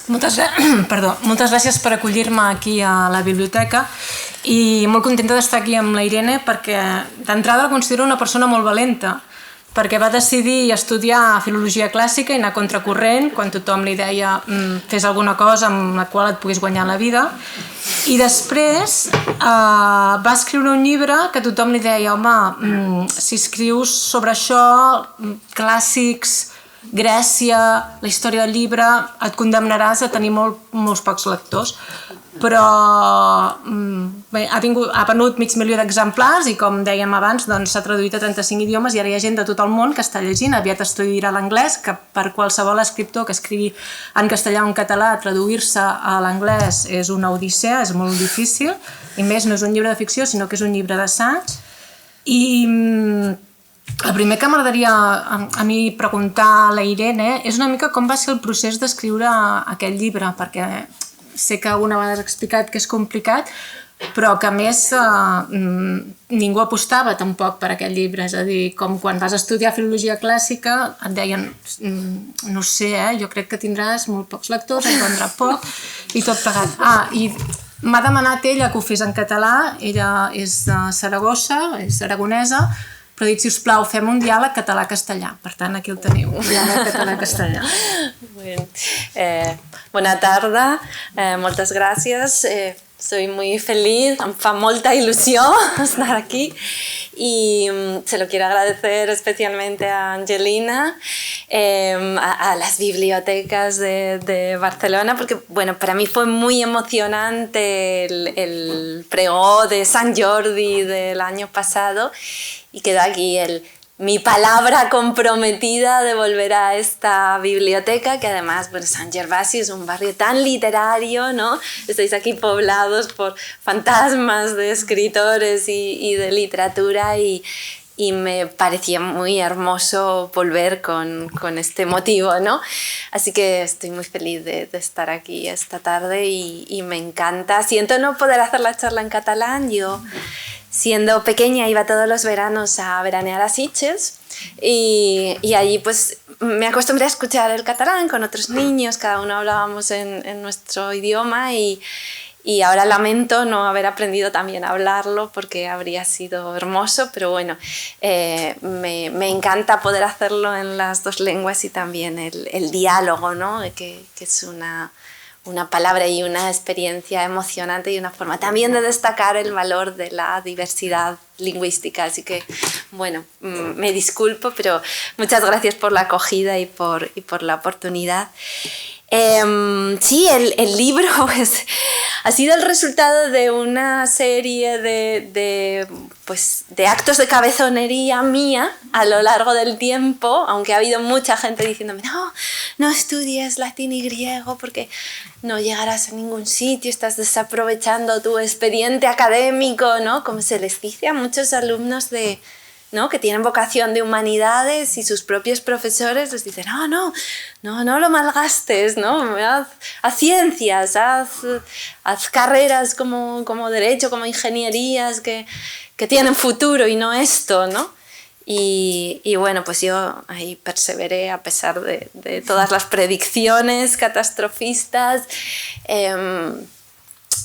Moltes gràcies per acollir-me aquí a la biblioteca i molt contenta d'estar aquí amb la Irene perquè d'entrada la considero una persona molt valenta perquè va decidir estudiar filologia clàssica i anar contracorrent quan tothom li deia fes alguna cosa amb la qual et puguis guanyar la vida i després va escriure un llibre que tothom li deia home, si escrius sobre això, clàssics, Grècia, la història del llibre, et condemnaràs a tenir molts pocs lectors. Però bé, ha venut 500.000 d'exemplars i, com dèiem abans, s'ha traduït a 35 idiomes i ara hi ha gent de tot el món que està llegint. Aviat estudiarà l'anglès, que per qualsevol escriptor que escrigui en castellà o en català, traduir-se a l'anglès és una odissea, és molt difícil. I més, no és un llibre de ficció, sinó que és un llibre d'assaig. I el primer que m'agradaria a mi preguntar a la Irene és una mica com va ser el procés d'escriure aquest llibre, perquè sé que alguna vegada has explicat que és complicat, però que a més ningú apostava tampoc per aquest llibre, és a dir, com quan vas estudiar filologia clàssica et deien, no sé, jo crec que tindràs molt pocs lectors, en vendrà poc i tot plegat. I m'ha demanat ella que ho fes en català, ella és de Saragossa, és aragonesa, però ha dit, sisplau, fem un diàleg català-castellà. Per tant, aquí el teniu, un diàleg català-castellà. Bona tarda, moltes gràcies. Soy muy feliz, me fa molta ilusión estar aquí y se lo quiero agradecer especialmente a Angelina, a las bibliotecas de Barcelona, porque bueno, para mí fue muy emocionante el pregó de Sant Jordi del año pasado y quedó aquí mi palabra comprometida de volver a esta biblioteca, que además, bueno, Sant Gervasi es un barrio tan literario, ¿no? Estáis aquí poblados por fantasmas de escritores y de literatura y me parecía muy hermoso volver con este motivo, ¿no? Así que estoy muy feliz de estar aquí esta tarde y me encanta. Siento no poder hacer la charla en catalán. Yo, siendo pequeña, iba todos los veranos a veranear a Sitges y allí pues me acostumbré a escuchar el catalán con otros niños, cada uno hablábamos en nuestro idioma y ahora lamento no haber aprendido también a hablarlo porque habría sido hermoso, pero bueno, me encanta poder hacerlo en las dos lenguas y también el diálogo, ¿no? que es una palabra y una experiencia emocionante y una forma también de destacar el valor de la diversidad lingüística. Así que, bueno, me disculpo, pero muchas gracias por la acogida y por la oportunidad. Sí, el libro pues, ha sido el resultado de una serie de actos de cabezonería mía a lo largo del tiempo, aunque ha habido mucha gente diciéndome no estudies latín y griego porque no llegarás a ningún sitio, estás desaprovechando tu expediente académico, ¿no? Como se les dice a muchos alumnos ¿no? que tienen vocación de humanidades y sus propios profesores les dicen no lo malgastes, ¿no? haz ciencias, haz carreras como derecho, como ingenierías que tienen futuro y no esto, ¿no? Y bueno, pues yo ahí perseveré a pesar de todas las predicciones catastrofistas.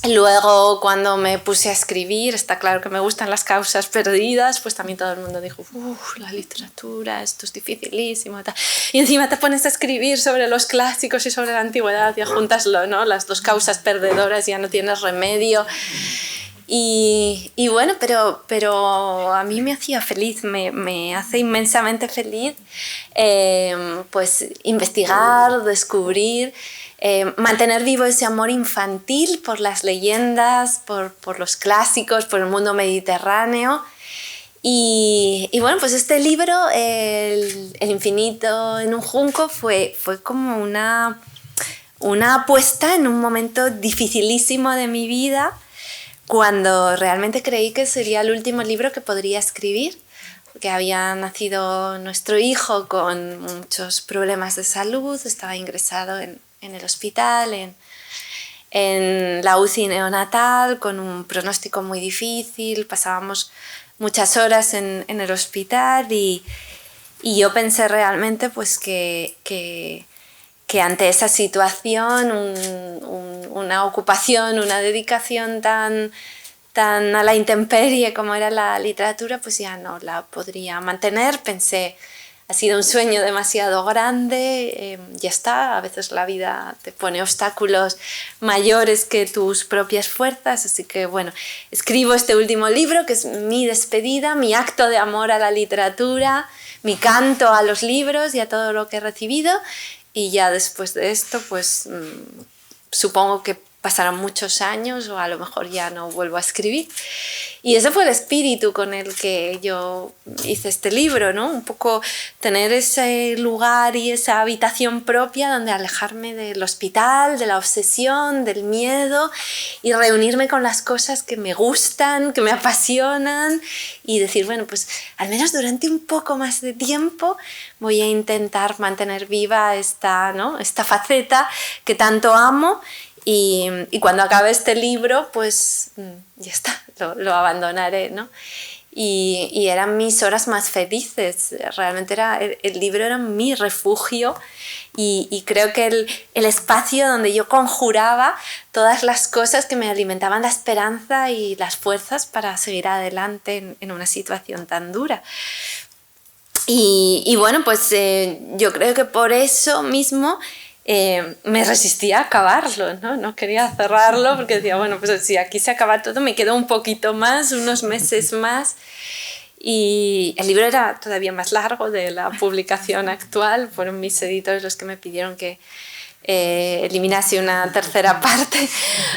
Luego, cuando me puse a escribir, está claro que me gustan las causas perdidas, pues también todo el mundo dijo, la literatura, esto es dificilísimo. Y encima te pones a escribir sobre los clásicos y sobre la antigüedad, ya juntaslo, ¿no? Las dos causas perdedoras, ya no tienes remedio. Y bueno, pero a mí me hacía feliz, me hace inmensamente feliz pues investigar, descubrir, mantener vivo ese amor infantil por las leyendas, por los clásicos, por el mundo mediterráneo. Y bueno, pues este libro, El infinito en un junco, fue como una apuesta en un momento dificilísimo de mi vida, cuando realmente creí que sería el último libro que podría escribir, porque había nacido nuestro hijo con muchos problemas de salud, estaba ingresado en el hospital, en la UCI neonatal, con un pronóstico muy difícil, pasábamos muchas horas en el hospital y yo pensé realmente pues que que ante esa situación una ocupación, una dedicación tan a la intemperie como era la literatura, pues ya no la podría mantener. Pensé, ha sido un sueño demasiado grande, ya está, a veces la vida te pone obstáculos mayores que tus propias fuerzas, así que bueno, escribo este último libro que es mi despedida, mi acto de amor a la literatura, mi canto a los libros y a todo lo que he recibido, y ya después de esto pues supongo que pasarán muchos años o a lo mejor ya no vuelvo a escribir. Y ese fue el espíritu con el que yo hice este libro, ¿no? Un poco tener ese lugar y esa habitación propia donde alejarme del hospital, de la obsesión, del miedo y reunirme con las cosas que me gustan, que me apasionan y decir, bueno, pues al menos durante un poco más de tiempo voy a intentar mantener viva esta faceta que tanto amo. Y cuando acabe este libro, pues ya está, lo abandonaré, ¿no? Y eran mis horas más felices, realmente el libro era mi refugio y creo que el espacio donde yo conjuraba todas las cosas que me alimentaban la esperanza y las fuerzas para seguir adelante en una situación tan dura. Y bueno, pues yo creo que por eso mismo me resistía a acabarlo, ¿no? No quería cerrarlo porque decía, bueno, pues si aquí se acaba todo, me quedo un poquito más, unos meses más. Y el libro era todavía más largo de la publicación actual, fueron mis editores los que me pidieron que eliminase una tercera parte.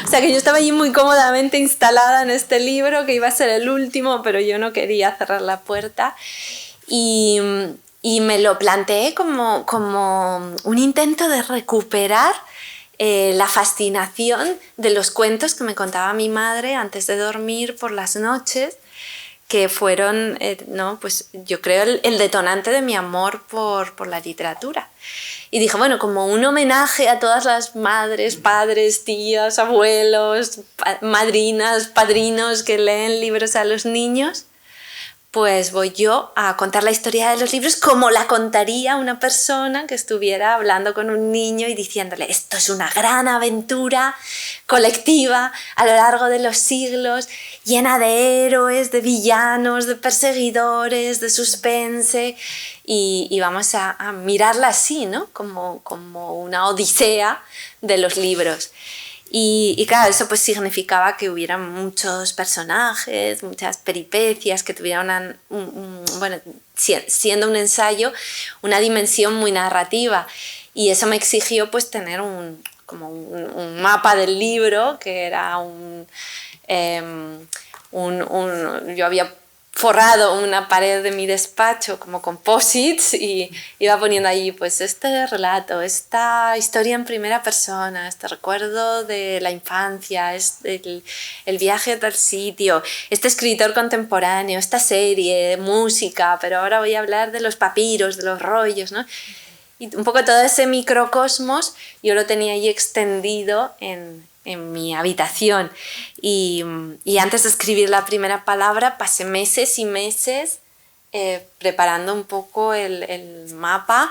O sea que yo estaba allí muy cómodamente instalada en este libro, que iba a ser el último, pero yo no quería cerrar la puerta. Y me lo planteé como un intento de recuperar la fascinación de los cuentos que me contaba mi madre antes de dormir por las noches, que fueron, pues yo creo, el detonante de mi amor por la literatura. Y dije, bueno, como un homenaje a todas las madres, padres, tías, abuelos, madrinas, padrinos que leen libros a los niños, pues voy yo a contar la historia de los libros como la contaría una persona que estuviera hablando con un niño y diciéndole, esto es una gran aventura colectiva a lo largo de los siglos, llena de héroes, de villanos, de perseguidores, de suspense, y vamos a mirarla así, ¿no? Como una odisea de los libros. Y claro, eso pues significaba que hubiera muchos personajes, muchas peripecias, que tuvieran bueno, siendo un ensayo, una dimensión muy narrativa. Y eso me exigió pues tener como un mapa del libro, que era yo había forrado una pared de mi despacho como composites y iba poniendo allí pues este relato, esta historia en primera persona, este recuerdo de la infancia, el viaje a tal sitio, este escritor contemporáneo, esta serie, música, pero ahora voy a hablar de los papiros, de los rollos, ¿no? Y un poco todo ese microcosmos yo lo tenía allí extendido en mi habitación y antes de escribir la primera palabra pasé meses y meses preparando un poco el mapa.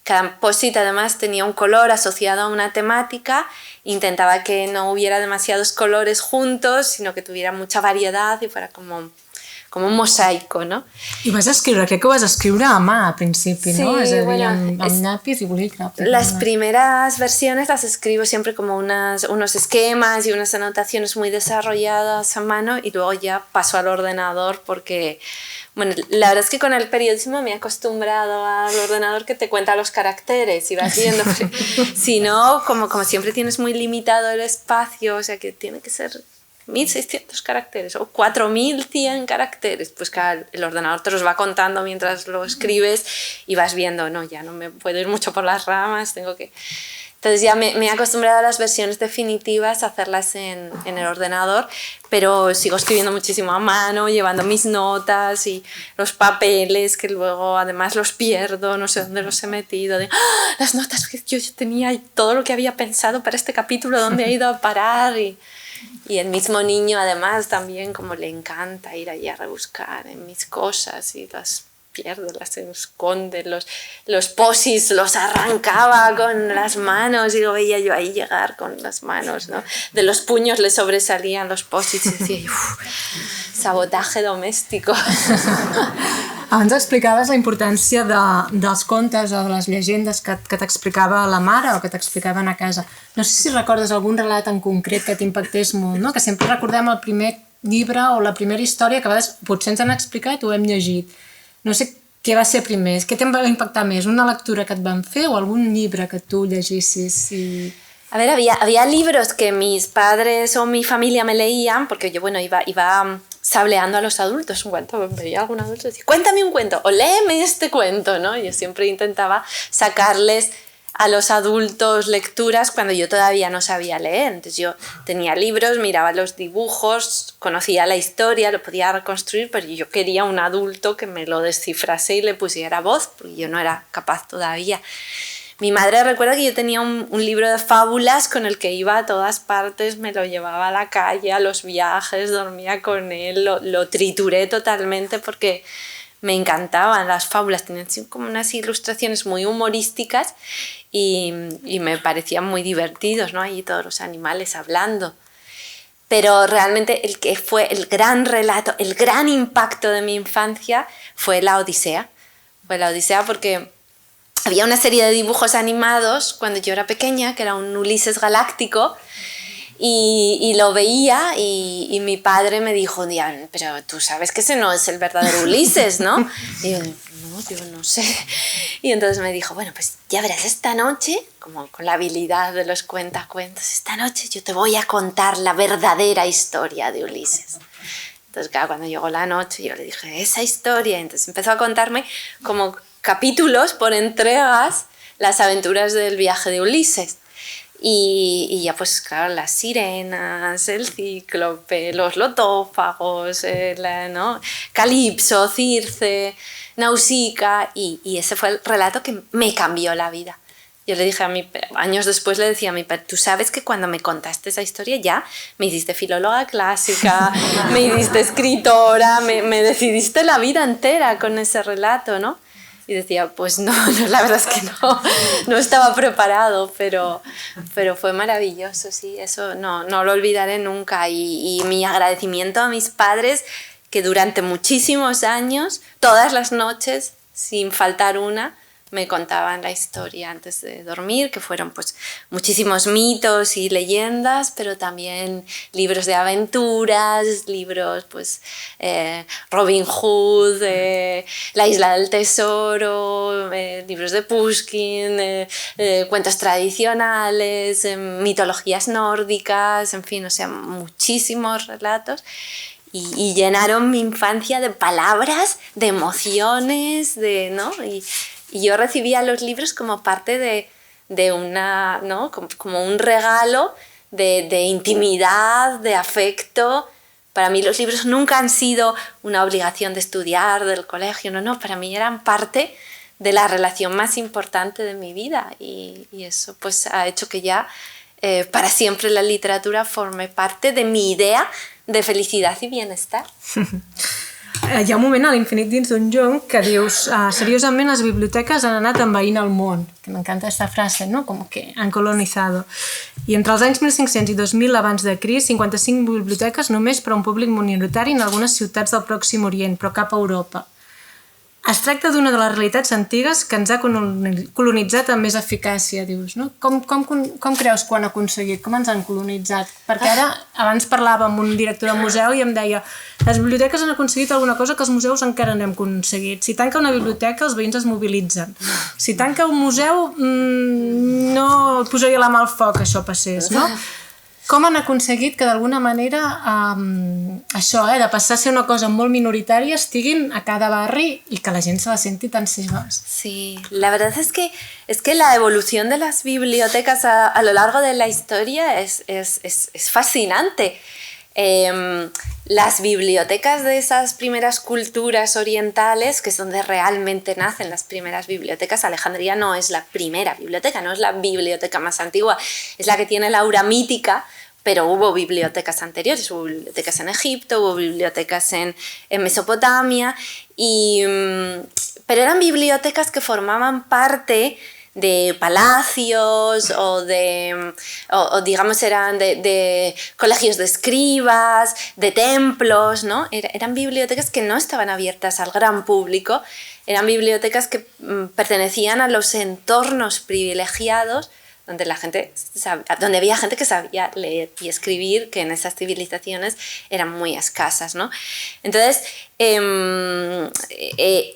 Cada post-it además tenía un color asociado a una temática, intentaba que no hubiera demasiados colores juntos, sino que tuviera mucha variedad y fuera como un mosaico, no? I vas escriure, crec que vas escriure a mà al principi, sí, no? És a dir, bueno, amb llapis y bolígraf. Las primeras versiones las escribo siempre como unos esquemas y unas anotaciones muy desarrolladas a mano y luego ya paso al ordenador porque, bueno, la verdad es que con el periodismo me he acostumbrado al ordenador que te cuenta los caracteres y vas viendo. Si no, como siempre tienes muy limitado el espacio, o sea que tiene que ser 1.600 caracteres o 4.100 caracteres, pues claro, el ordenador te los va contando mientras lo escribes y vas viendo, no, ya no me puedo ir mucho por las ramas, tengo que... Entonces ya me he acostumbrado a las versiones definitivas, a hacerlas en el ordenador, pero sigo escribiendo muchísimo a mano, llevando mis notas y los papeles que luego además los pierdo, no sé dónde los he metido, las notas que yo tenía y todo lo que había pensado para este capítulo, dónde ha ido a parar y el mismo niño además también como le encanta ir allí a rebuscar en mis cosas y las pierde, las esconde, los posis los arrancaba con las manos y lo veía yo ahí llegar con las manos, ¿no? De los puños le sobresalían los posis y decía, sabotaje doméstico. Abans explicaves la importància dels contes o de les llegendes que t'explicava la mare o que t'explicaven a casa. No sé si recordes algun relat en concret que t'impactés molt, no? Que sempre recordem el primer llibre o la primera història que a vegades potser ens han explicat o hem llegit. No sé què va ser primer, què te'n va impactar més? Una lectura que et van fer o algun llibre que tu llegissis? A ver, había libros que mis padres o mi familia me leían, porque yo, bueno, iba sableando a los adultos un cuento, veía a algún adulto y decía, cuéntame un cuento o léeme este cuento, ¿no? Yo siempre intentaba sacarles a los adultos lecturas cuando yo todavía no sabía leer. Entonces yo tenía libros, miraba los dibujos, conocía la historia, lo podía reconstruir, pero yo quería un adulto que me lo descifrase y le pusiera voz, porque yo no era capaz todavía. Mi madre recuerda que yo tenía un libro de fábulas con el que iba a todas partes, me lo llevaba a la calle, a los viajes, dormía con él, lo trituré totalmente porque me encantaban las fábulas, tenían como unas ilustraciones muy humorísticas y me parecían muy divertidos, ¿no? Allí todos los animales hablando. Pero realmente el que fue el gran relato, el gran impacto de mi infancia fue la Odisea. Fue la Odisea porque había una serie de dibujos animados cuando yo era pequeña, que era un Ulises galáctico, y lo veía y mi padre me dijo un día, pero tú sabes que ese no es el verdadero Ulises, ¿no? Y yo no sé. Y entonces me dijo, bueno, pues ya verás, esta noche, como con la habilidad de los cuentacuentos, esta noche yo te voy a contar la verdadera historia de Ulises. Entonces, claro, cuando llegó la noche yo le dije, esa historia, entonces empezó a contarme como capítulos por entregas las aventuras del viaje de Ulises y ya pues claro, las sirenas, el cíclope, los lotófagos, ¿no? Calipso, Circe, Nausicaa y ese fue el relato que me cambió la vida. Yo le dije años después le decía a mi padre, tú sabes que cuando me contaste esa historia ya me hiciste filóloga clásica, me hiciste escritora, me decidiste la vida entera con ese relato, ¿no? Y decía, pues no, la verdad es que no estaba preparado, pero fue maravilloso, sí, eso no lo olvidaré nunca. Y mi agradecimiento a mis padres, que durante muchísimos años, todas las noches, sin faltar una, me contaban la historia antes de dormir, que fueron pues muchísimos mitos y leyendas, pero también libros de aventuras, libros pues Robin Hood, La Isla del Tesoro, libros de Pushkin, cuentos tradicionales, mitologías nórdicas, en fin, o sea, muchísimos relatos. Y llenaron mi infancia de palabras, de emociones, ¿no? Y yo recibía los libros como parte de una, ¿no? Como un regalo de intimidad, de afecto. Para mí los libros nunca han sido una obligación de estudiar, del colegio, no, para mí eran parte de la relación más importante de mi vida y eso pues ha hecho que ya para siempre la literatura forme parte de mi idea de felicidad y bienestar. Hi ha un moment a l'Infinit dins d'un jonc que dius seriosament les biblioteques han anat envaint el món, que m'encanta aquesta frase, no? Com que han colonizado. I entre els anys 1500 i 2000 abans de Crist, 55 biblioteques només per a un públic minoritari en algunes ciutats del Pròxim Orient, però cap a Europa. Es tracta d'una de les realitats antigues que ens ha colonitzat amb més eficàcia, dius, no? Com creus que ho han aconseguit? Com ens han colonitzat? Perquè ara, abans parlava amb un director de museu i em deia les biblioteques han aconseguit alguna cosa que els museus encara no hem aconseguit. Si tanca una biblioteca, els veïns es mobilitzen. Si tanca un museu, no posaria la mà al foc que això passés, no? Com han aconseguit que d'alguna manera això, de passar a ser una cosa molt minoritària, estiguin a cada barri y que la gent se la senti tan seves? Sí, la verdad es que la evolución de las bibliotecas a lo largo de la historia es fascinante. Las bibliotecas de esas primeras culturas orientales, que es donde realmente nacen las primeras bibliotecas, Alejandría no es la primera biblioteca, no es la biblioteca más antigua, es la que tiene la aura mítica, pero hubo bibliotecas anteriores, hubo bibliotecas en Egipto, hubo bibliotecas en Mesopotamia, pero eran bibliotecas que formaban parte de palacios o digamos eran de colegios de escribas, de templos, ¿no? Eran bibliotecas que no estaban abiertas al gran público, eran bibliotecas que pertenecían a los entornos privilegiados donde había gente que sabía leer y escribir, que en esas civilizaciones eran muy escasas, ¿no? Entonces,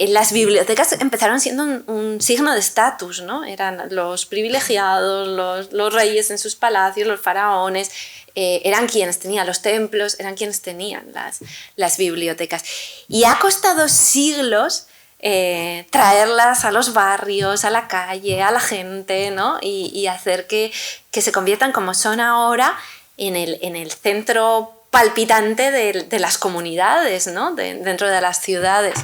las bibliotecas empezaron siendo un signo de estatus, ¿no? Eran los privilegiados, los reyes en sus palacios, los faraones, eran quienes tenían los templos, eran quienes tenían las bibliotecas. Y ha costado siglos traerlas a los barrios, a la calle, a la gente, ¿no? Y hacer que se conviertan, como son ahora, en el centro palpitante de las comunidades, ¿no? Dentro de las ciudades.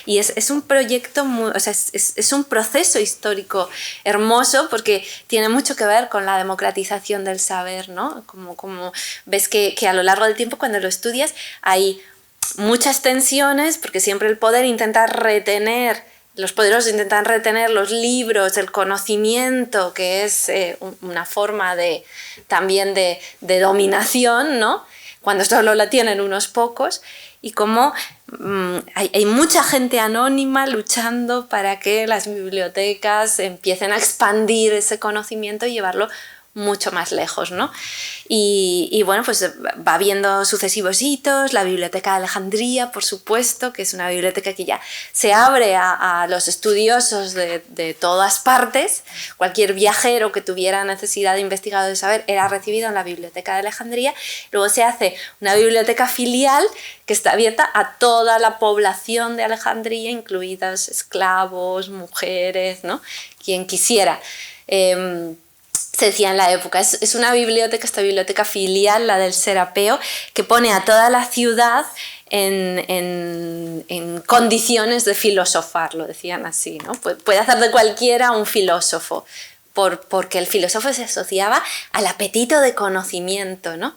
Y es un proyecto, es un proceso histórico hermoso porque tiene mucho que ver con la democratización del saber, ¿no? Como ves que a lo largo del tiempo, cuando lo estudias, hay muchas tensiones, porque siempre el poder intenta retener, los poderosos intentan retener los libros, el conocimiento, que es una forma también de dominación, ¿no? Cuando solo la tienen unos pocos, y como hay mucha gente anónima luchando para que las bibliotecas empiecen a expandir ese conocimiento y llevarlo mucho más lejos, ¿no? Y bueno, pues va habiendo sucesivos hitos, la Biblioteca de Alejandría, por supuesto, que es una biblioteca que ya se abre a los estudiosos de todas partes. Cualquier viajero que tuviera necesidad de investigar o de saber era recibido en la Biblioteca de Alejandría. Luego se hace una biblioteca filial que está abierta a toda la población de Alejandría, incluidas esclavos, mujeres, ¿no? Quien quisiera. Se decía en la época, es una biblioteca, esta biblioteca filial, la del Serapeo, que pone a toda la ciudad en condiciones de filosofar, lo decían así, ¿no? Puede hacer de cualquiera un filósofo, porque el filósofo se asociaba al apetito de conocimiento, ¿no?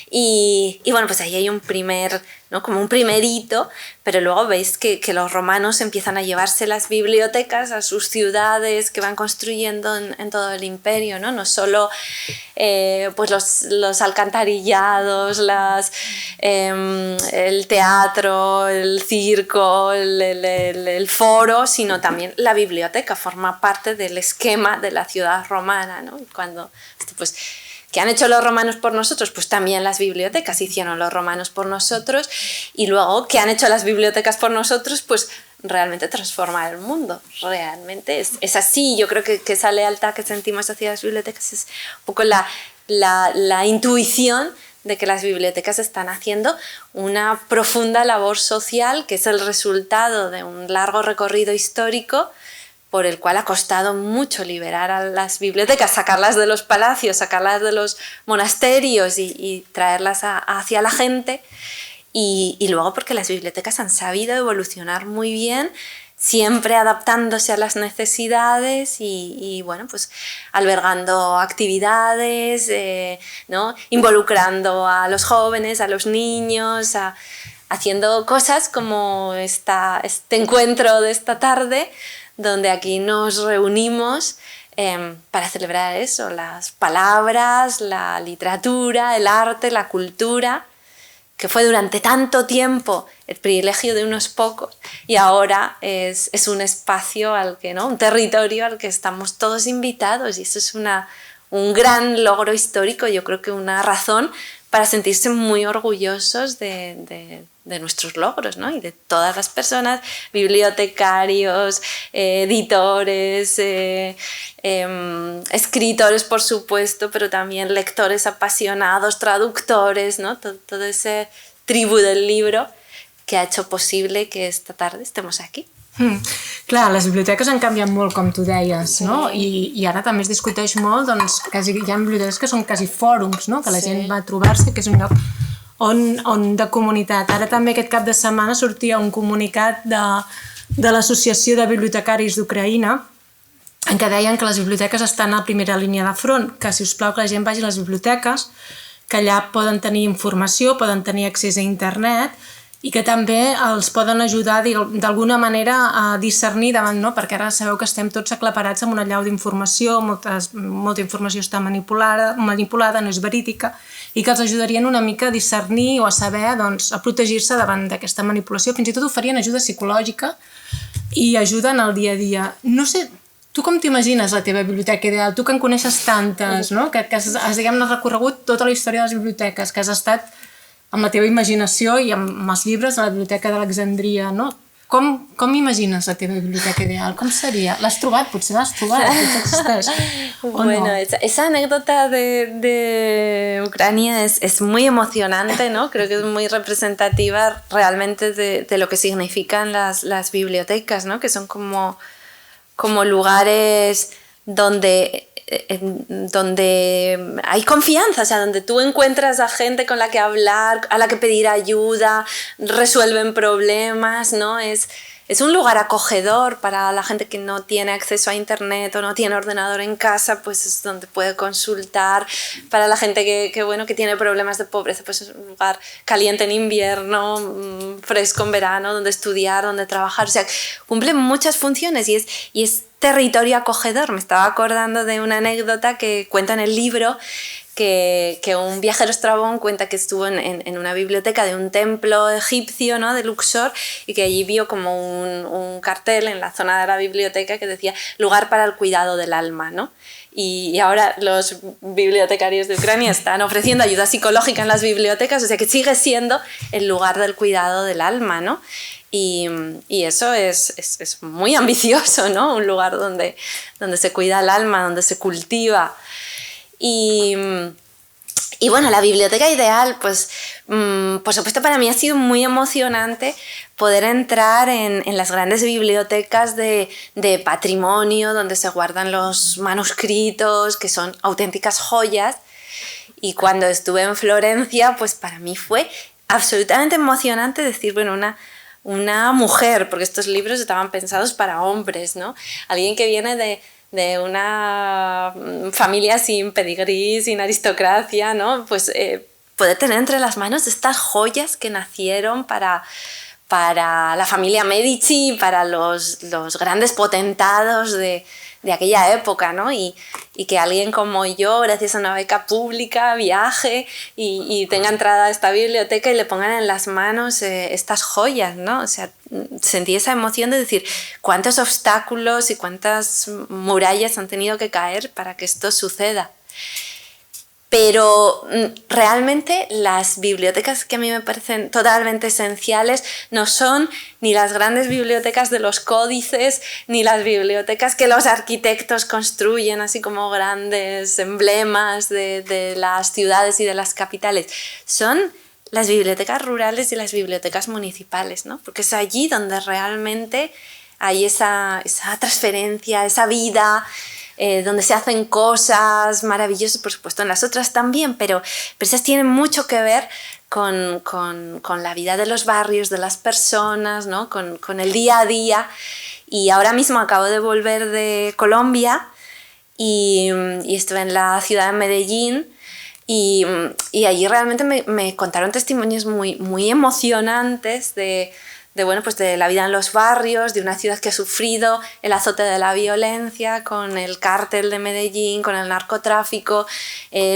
Y bueno, pues ahí hay un primer, ¿no? Como un primer hito, pero luego veis que los romanos empiezan a llevarse las bibliotecas a sus ciudades que van construyendo en todo el imperio, ¿no? No solo pues los alcantarillados, el teatro, el circo, el foro, sino también la biblioteca forma parte del esquema de la ciudad romana, ¿no? Y cuando, pues, ¿qué han hecho los romanos por nosotros? Pues también las bibliotecas hicieron los romanos por nosotros, y luego, ¿qué han hecho las bibliotecas por nosotros? Pues realmente transformar el mundo, realmente es así. Yo creo que esa lealtad que sentimos hacia las bibliotecas es un poco la intuición de que las bibliotecas están haciendo una profunda labor social, que es el resultado de un largo recorrido histórico por el cual ha costado mucho liberar a las bibliotecas, sacarlas de los palacios, sacarlas de los monasterios y traerlas hacia la gente. Y luego porque las bibliotecas han sabido evolucionar muy bien, siempre adaptándose a las necesidades y bueno, pues albergando actividades, ¿no? Involucrando a los jóvenes, a los niños, haciendo cosas como este encuentro de esta tarde, donde aquí nos reunimos para celebrar eso, las palabras, la literatura, el arte, la cultura, que fue durante tanto tiempo el privilegio de unos pocos, y ahora es un espacio al que, ¿no? Un territorio al que estamos todos invitados, y eso es un gran logro histórico. Yo creo que una razón para sentirse muy orgullosos de nuestros logros, ¿no? Y de todas las personas, bibliotecarios, editores, escritores, por supuesto, pero también lectores apasionados, traductores, ¿no? Todo ese tribu del libro que ha hecho possible que esta tarda estemos aquí. Clar, les biblioteques han canviat molt, com tu deies, no? I ara també es discuteix molt, doncs, quasi, hi ha biblioteques que són quasi fòrums, no? Que la gent va a trobar-se, que és un lloc de comunitat. Ara també aquest cap de setmana sortia un comunicat de l'Associació de Bibliotecaris d'Ucraïna, en què deien que les biblioteques estan a primera línia de front, que si us plau que la gent vagi a les biblioteques, que allà poden tenir informació, poden tenir accés a internet i que també els poden ajudar d'alguna manera a discernir davant, no? Perquè ara sabeu que estem tots aclaparats amb una allau d'informació, molta informació està manipulada, no és verídica, i que els ajudarien una mica a discernir o a saber, doncs, a protegir-se davant d'aquesta manipulació. Fins i tot oferien ajuda psicològica i ajuda en el dia a dia. No sé, tu com t'imagines la teva biblioteca ideal? Tu que en coneixes tantes, no? Que has diguem-ne, recorregut tota la història de les biblioteques, que has estat amb la teva imaginació i amb els llibres de la Biblioteca d'Alexandria, no? Com imagines la teva biblioteca ideal? Com seria? L'has trobat? Potser l'has trobat, potser existeix. Bueno, no? Esa anécdota de Ucrania es muy emocionante, ¿no? Creo que es muy representativa realmente de lo que significan las bibliotecas, ¿no? Que son como lugares donde hay confianza, o sea, donde tú encuentras a gente con la que hablar, a la que pedir ayuda, resuelven problemas, ¿no? Es un lugar acogedor para la gente que no tiene acceso a internet o no tiene ordenador en casa, pues es donde puede consultar. Para la gente que tiene problemas de pobreza, pues es un lugar caliente en invierno, fresco en verano, donde estudiar, donde trabajar. O sea, cumple muchas funciones y es territorio acogedor. Me estaba acordando de una anécdota que cuenta en el libro que un viajero Estrabón cuenta que estuvo en una biblioteca de un templo egipcio, ¿no? De Luxor, y que allí vio como un cartel en la zona de la biblioteca que decía lugar para el cuidado del alma, ¿no? Y ahora los bibliotecarios de Ucrania están ofreciendo ayuda psicológica en las bibliotecas, o sea que sigue siendo el lugar del cuidado del alma, ¿no? Y eso es muy ambicioso, ¿no? Un lugar donde se cuida el alma, donde se cultiva. Y bueno, la biblioteca ideal, pues por supuesto para mí ha sido muy emocionante poder entrar en las grandes bibliotecas de patrimonio, donde se guardan los manuscritos, que son auténticas joyas. Y cuando estuve en Florencia, pues para mí fue absolutamente emocionante decir, bueno, una mujer, porque estos libros estaban pensados para hombres, ¿no? Alguien que viene de una familia sin pedigrí, sin aristocracia, ¿no? Pues puede tener entre las manos estas joyas que nacieron para la familia Medici, para los grandes potentados de aquella época, ¿no? Y que alguien como yo, gracias a una beca pública, viaje y tenga entrada a esta biblioteca y le pongan en las manos estas joyas, ¿no? O sea, sentí esa emoción de decir cuántos obstáculos y cuántas murallas han tenido que caer para que esto suceda. Pero realmente las bibliotecas que a mí me parecen totalmente esenciales no son ni las grandes bibliotecas de los códices, ni las bibliotecas que los arquitectos construyen, así como grandes emblemas de las ciudades y de las capitales. Son las bibliotecas rurales y las bibliotecas municipales, ¿no? Porque es allí donde realmente hay esa transferencia, esa vida, donde se hacen cosas maravillosas, por supuesto en las otras también, pero esas tienen mucho que ver con la vida de los barrios, de las personas, ¿no? con el día a día. Y ahora mismo acabo de volver de Colombia y estuve en la ciudad de Medellín y allí realmente me contaron testimonios muy emocionantes de la vida en los barrios, de una ciudad que ha sufrido el azote de la violencia con el cártel de Medellín, con el narcotráfico.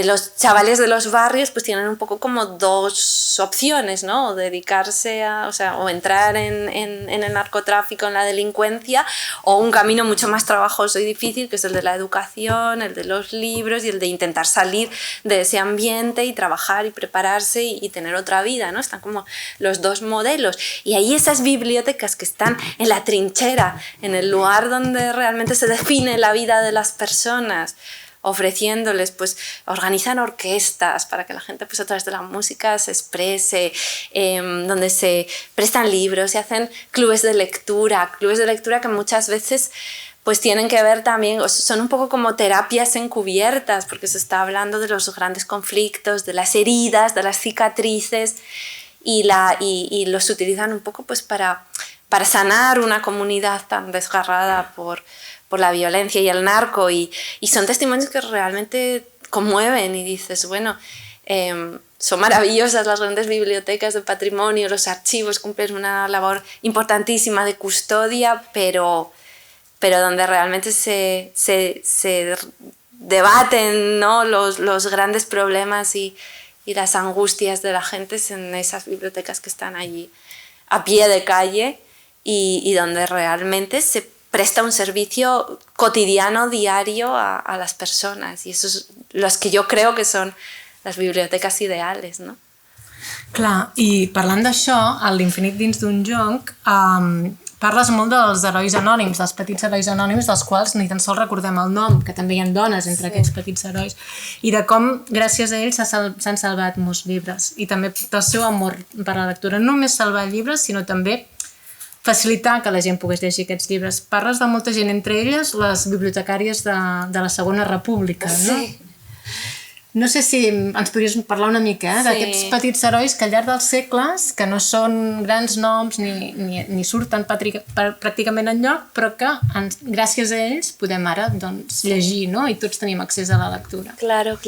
Los chavales de los barrios pues tienen un poco como dos opciones, ¿no? O dedicarse o entrar en el narcotráfico, en la delincuencia, o un camino mucho más trabajoso y difícil, que es el de la educación, el de los libros y el de intentar salir de ese ambiente y trabajar y prepararse y tener otra vida, ¿no? Están como los dos modelos. Y ahí esas bibliotecas que están en la trinchera, en el lugar donde realmente se define la vida de las personas, ofreciéndoles, pues organizan orquestas para que la gente pues a través de la música se exprese, donde se prestan libros, se hacen clubes de lectura que muchas veces pues tienen que ver también, son un poco como terapias encubiertas, porque se está hablando de los grandes conflictos, de las heridas, de las cicatrices, y los utilizan un poco pues para sanar una comunidad tan desgarrada por la violencia y el narco, y son testimonios que realmente conmueven y dices, bueno, Son maravillosas las grandes bibliotecas de patrimonio, los archivos cumplen una labor importantísima de custodia, pero donde realmente se debaten, ¿no?, los grandes problemas y las angustias de la gente en esas bibliotecas que están allí a pie de calle y donde realmente se presta un servicio cotidiano, diario a las personas. Y eso es los que jo crec que són les biblioteques ideals, no? Clar, i parlant d'això, a l'Infinit dins d'un joc, parles molt dels herois anònims, dels petits herois anònims, dels quals ni tan sols recordem el nom, que també hi ha dones entre aquests petits herois, i de com, gràcies a ells, s'han salvat molts llibres, i també del seu amor per la lectura. No només salvar llibres, sinó també facilitar que la gent pogués llegir aquests llibres. Parles de molta gent, entre elles les bibliotecàries de la Segona República, no? Sí. No sé si ens podries parlar una mica d'aquests petits herois que al llarg dels segles, que no són grans noms ni surten pràcticament enlloc, però que gràcies a ells podem ara llegir, ¿no? Y tots tenim accés a la lectura. Claro.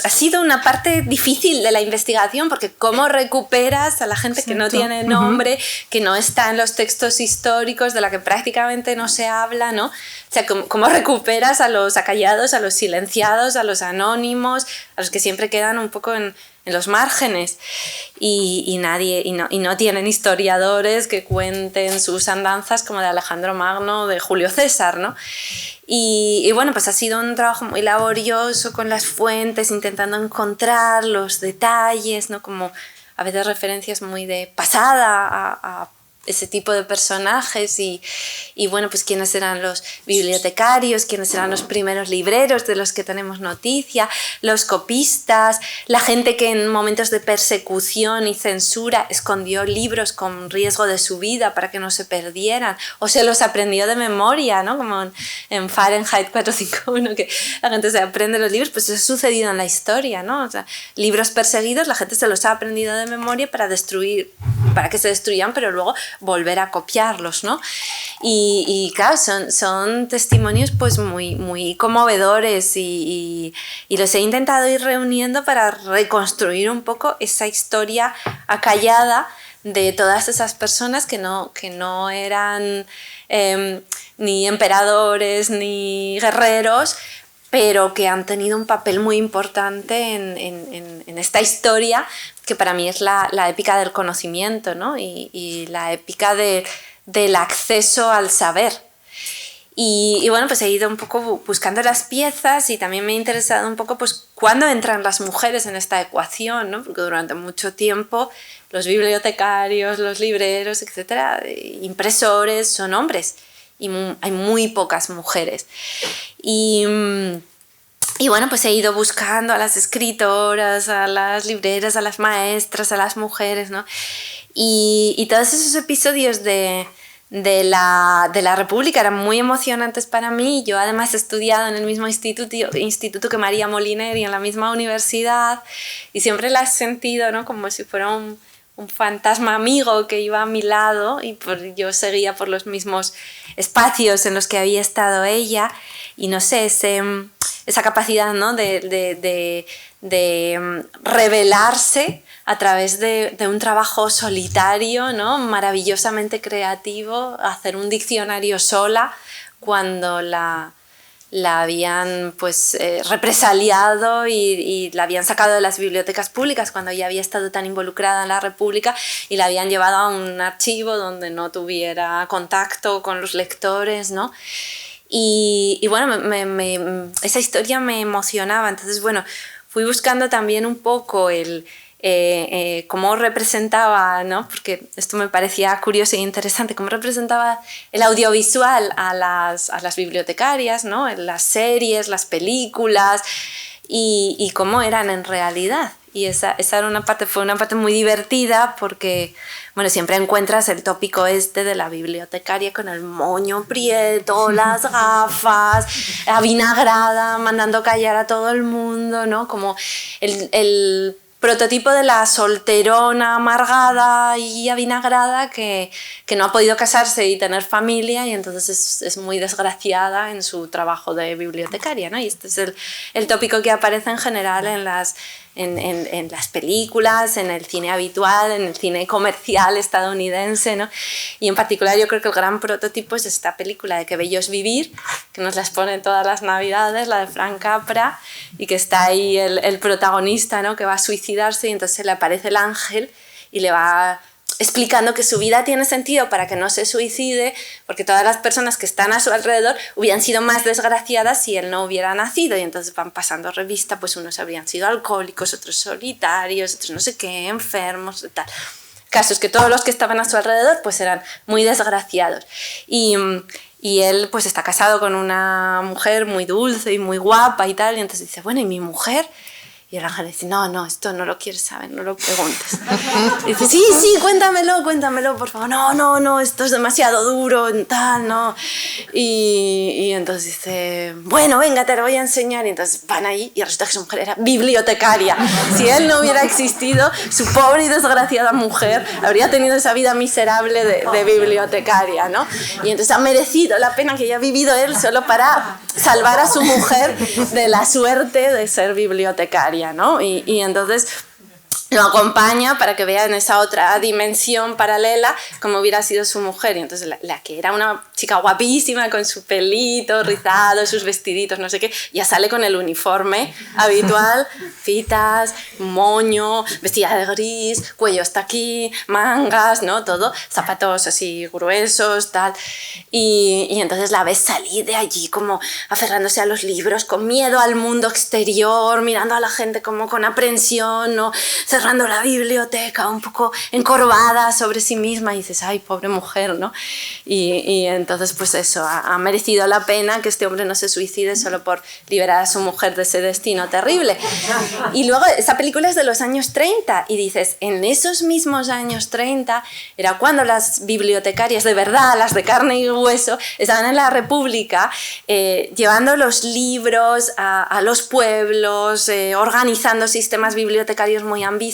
Ha sido una parte difícil de la investigación, porque cómo recuperas a la gente que no tiene nombre, que no está en los textos históricos, de la que prácticamente no se habla, ¿no? O sea, cómo recuperas a los acallados, a los silenciados, a los anónimos, a los que siempre quedan un poco en los márgenes y no tienen historiadores que cuenten sus andanzas como de Alejandro Magno o de Julio César, ¿no? Y bueno, pues ha sido un trabajo muy laborioso con las fuentes, intentando encontrar los detalles, ¿no? Como a veces referencias muy de pasada a ese tipo de personajes y bueno, pues quiénes eran los bibliotecarios, quiénes eran los primeros libreros de los que tenemos noticia, los copistas, la gente que en momentos de persecución y censura escondió libros con riesgo de su vida para que no se perdieran o se los aprendió de memoria, ¿no? Como en Fahrenheit 451, que la gente se aprende los libros, pues eso ha sucedido en la historia, ¿no? O sea, libros perseguidos, la gente se los ha aprendido de memoria para que se destruyan, pero luego volver a copiarlos, ¿no? Y claro, son testimonios pues muy conmovedores y los he intentado ir reuniendo para reconstruir un poco esa historia acallada de todas esas personas que no eran ni emperadores ni guerreros, pero que han tenido un papel muy importante en esta historia que para mí es la épica del conocimiento, ¿no? y la épica del acceso al saber. Y bueno, pues he ido un poco buscando las piezas y también me ha interesado un poco pues cuándo entran las mujeres en esta ecuación, ¿no? Porque durante mucho tiempo los bibliotecarios, los libreros, etcétera, impresores son hombres y hay muy pocas mujeres. Y bueno, pues he ido buscando a las escritoras, a las libreras, a las maestras, a las mujeres, ¿no? Y todos esos episodios de la República eran muy emocionantes para mí. Yo además he estudiado en el mismo instituto que María Moliner y en la misma universidad y siempre la he sentido, ¿no? Como si fuera un fantasma amigo que iba a mi lado y yo seguía por los mismos espacios en los que había estado ella y no sé, esa capacidad, ¿no? de revelarse a través de un trabajo solitario, ¿no? Maravillosamente creativo, hacer un diccionario sola cuando la habían pues represaliado y la habían sacado de las bibliotecas públicas cuando ella había estado tan involucrada en la República y la habían llevado a un archivo donde no tuviera contacto con los lectores, ¿no? Y bueno, esa historia me emocionaba, entonces bueno, fui buscando también un poco cómo representaba, ¿no? Porque esto me parecía curioso e interesante, cómo representaba el audiovisual a las bibliotecarias, ¿no? En las series, las películas y cómo eran en realidad. Y esa era fue una parte muy divertida porque, bueno, siempre encuentras el tópico de la bibliotecaria con el moño prieto, las gafas, avinagrada, mandando callar a todo el mundo, ¿no? Como el prototipo de la solterona amargada y avinagrada que no ha podido casarse y tener familia, y entonces es muy desgraciada en su trabajo de bibliotecaria, ¿no? Y este es el tópico que aparece en general en las películas, en el cine habitual, en el cine comercial estadounidense, ¿no? Y en particular yo creo que el gran prototipo es esta película de Qué bello es vivir, que nos las pone todas las navidades, la de Frank Capra, y que está ahí el protagonista, ¿no? Que va a suicidarse, y entonces le aparece el ángel y le va explicando que su vida tiene sentido para que no se suicide, porque todas las personas que están a su alrededor hubieran sido más desgraciadas si él no hubiera nacido, y entonces van pasando revista, pues unos habrían sido alcohólicos, otros solitarios, otros no sé qué, enfermos, tal. Casos que todos los que estaban a su alrededor pues eran muy desgraciados. Y él pues está casado con una mujer muy dulce y muy guapa y tal, y entonces dice, bueno, ¿y mi mujer? Y el ángel dice, no, esto no lo quieres saber, no lo preguntes. Y dice, sí, cuéntamelo, por favor. No, esto es demasiado duro, tal, no. Y entonces dice, bueno, venga, te lo voy a enseñar. Y entonces van ahí y resulta que su mujer era bibliotecaria. Si él no hubiera existido, su pobre y desgraciada mujer habría tenido esa vida miserable de bibliotecaria, ¿no? Y entonces ha merecido la pena que haya vivido él solo para salvar a su mujer de la suerte de ser bibliotecaria, ¿no? Y entonces lo acompaña para que vea en esa otra dimensión paralela cómo hubiera sido su mujer. Y entonces la que era una chica guapísima con su pelito rizado, sus vestiditos, no sé qué, ya sale con el uniforme habitual, fitas, moño, vestida de gris, cuello hasta aquí, mangas, ¿no? Todo, zapatos así gruesos, tal. Y entonces la ves salir de allí como aferrándose a los libros, con miedo al mundo exterior, mirando a la gente como con aprensión, ¿no? Cerrando la biblioteca, un poco encorvada sobre sí misma, y dices, ay, pobre mujer, ¿no? Y entonces, pues eso, ha merecido la pena que este hombre no se suicide solo por liberar a su mujer de ese destino terrible. Y luego, esa película es de los años 30, y dices, en esos mismos años 30 era cuando las bibliotecarias de verdad, las de carne y hueso, estaban en la República llevando los libros a los pueblos, organizando sistemas bibliotecarios muy ambiciosos,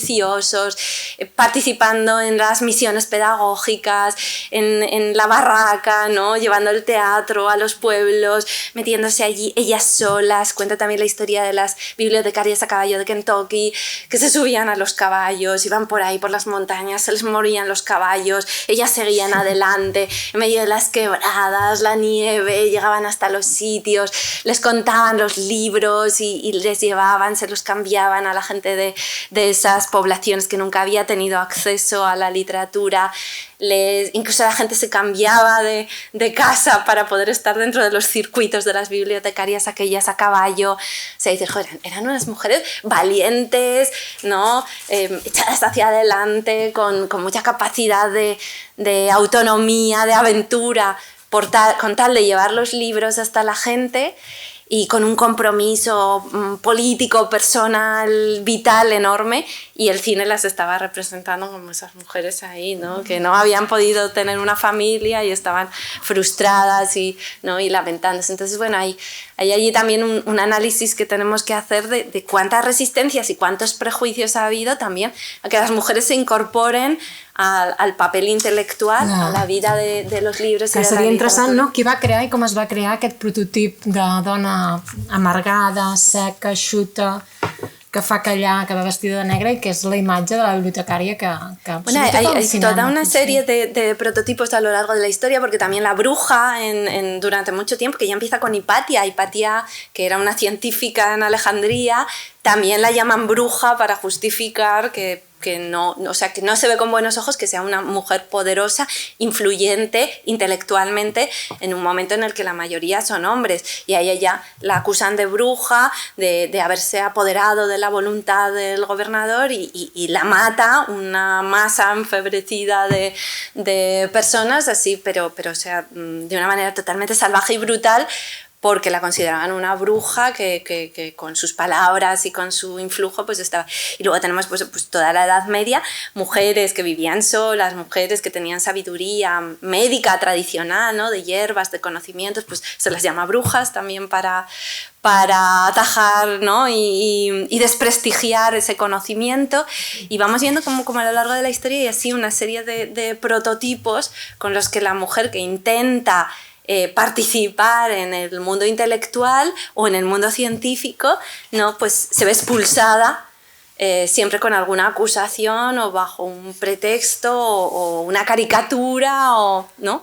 participando en las misiones pedagógicas, en la barraca, ¿no? Llevando el teatro a los pueblos, metiéndose allí ellas solas. Cuenta también la historia de las bibliotecarias a caballo de Kentucky, que se subían a los caballos, iban por ahí por las montañas, se les morían los caballos, ellas seguían adelante, en medio de las quebradas, la nieve, llegaban hasta los sitios, les contaban los libros y les llevaban, se los cambiaban a la gente de esas poblaciones que nunca había tenido acceso a la literatura. Incluso la gente se cambiaba de casa para poder estar dentro de los circuitos de las bibliotecarias aquellas a caballo. O sea, dices, joder, eran unas mujeres valientes, ¿no? Echadas hacia adelante, con mucha capacidad de autonomía, de aventura, con tal de llevar los libros hasta la gente, y con un compromiso político, personal, vital enorme, y el cine las estaba representando como esas mujeres ahí, ¿no? Que no habían podido tener una familia y estaban frustradas y lamentándose. Entonces, bueno, hay allí también un análisis que tenemos que hacer de cuántas resistencias y cuántos prejuicios ha habido también a que las mujeres se incorporen al papel intel·lectual, a la vida de los llibres i de la literatura. Seria interessant, no?, qui va crear i com es va crear aquest prototip de dona amargada, seca, xuta, que fa callar, que va vestida de negre, y que es la imatge de la bibliotecària que bueno, hay toda una serie de prototipos a lo largo de la historia, porque también la bruja durante mucho tiempo, que ya empieza con Hipatia, que era una científica en Alejandría, también la llaman bruja para justificar que no se ve con buenos ojos que sea una mujer poderosa, influyente intelectualmente, en un momento en el que la mayoría son hombres, y a ella ya la acusan de bruja, de haberse apoderado de la voluntad del gobernador, y la mata una masa enfebrecida de personas así, pero o sea, de una manera totalmente salvaje y brutal, porque la consideraban una bruja que con sus palabras y con su influjo pues estaba. Y luego tenemos pues toda la Edad Media, mujeres que vivían solas, mujeres que tenían sabiduría médica tradicional, ¿no?, de hierbas, de conocimientos, pues se las llama brujas también para para atajar, ¿no? y desprestigiar ese conocimiento, y vamos viendo como a lo largo de la historia hay así una serie de prototipos con los que la mujer que intenta participar en el mundo intelectual o en el mundo científico, ¿no? Pues se ve expulsada siempre con alguna acusación o bajo un pretexto o una caricatura, ¿no?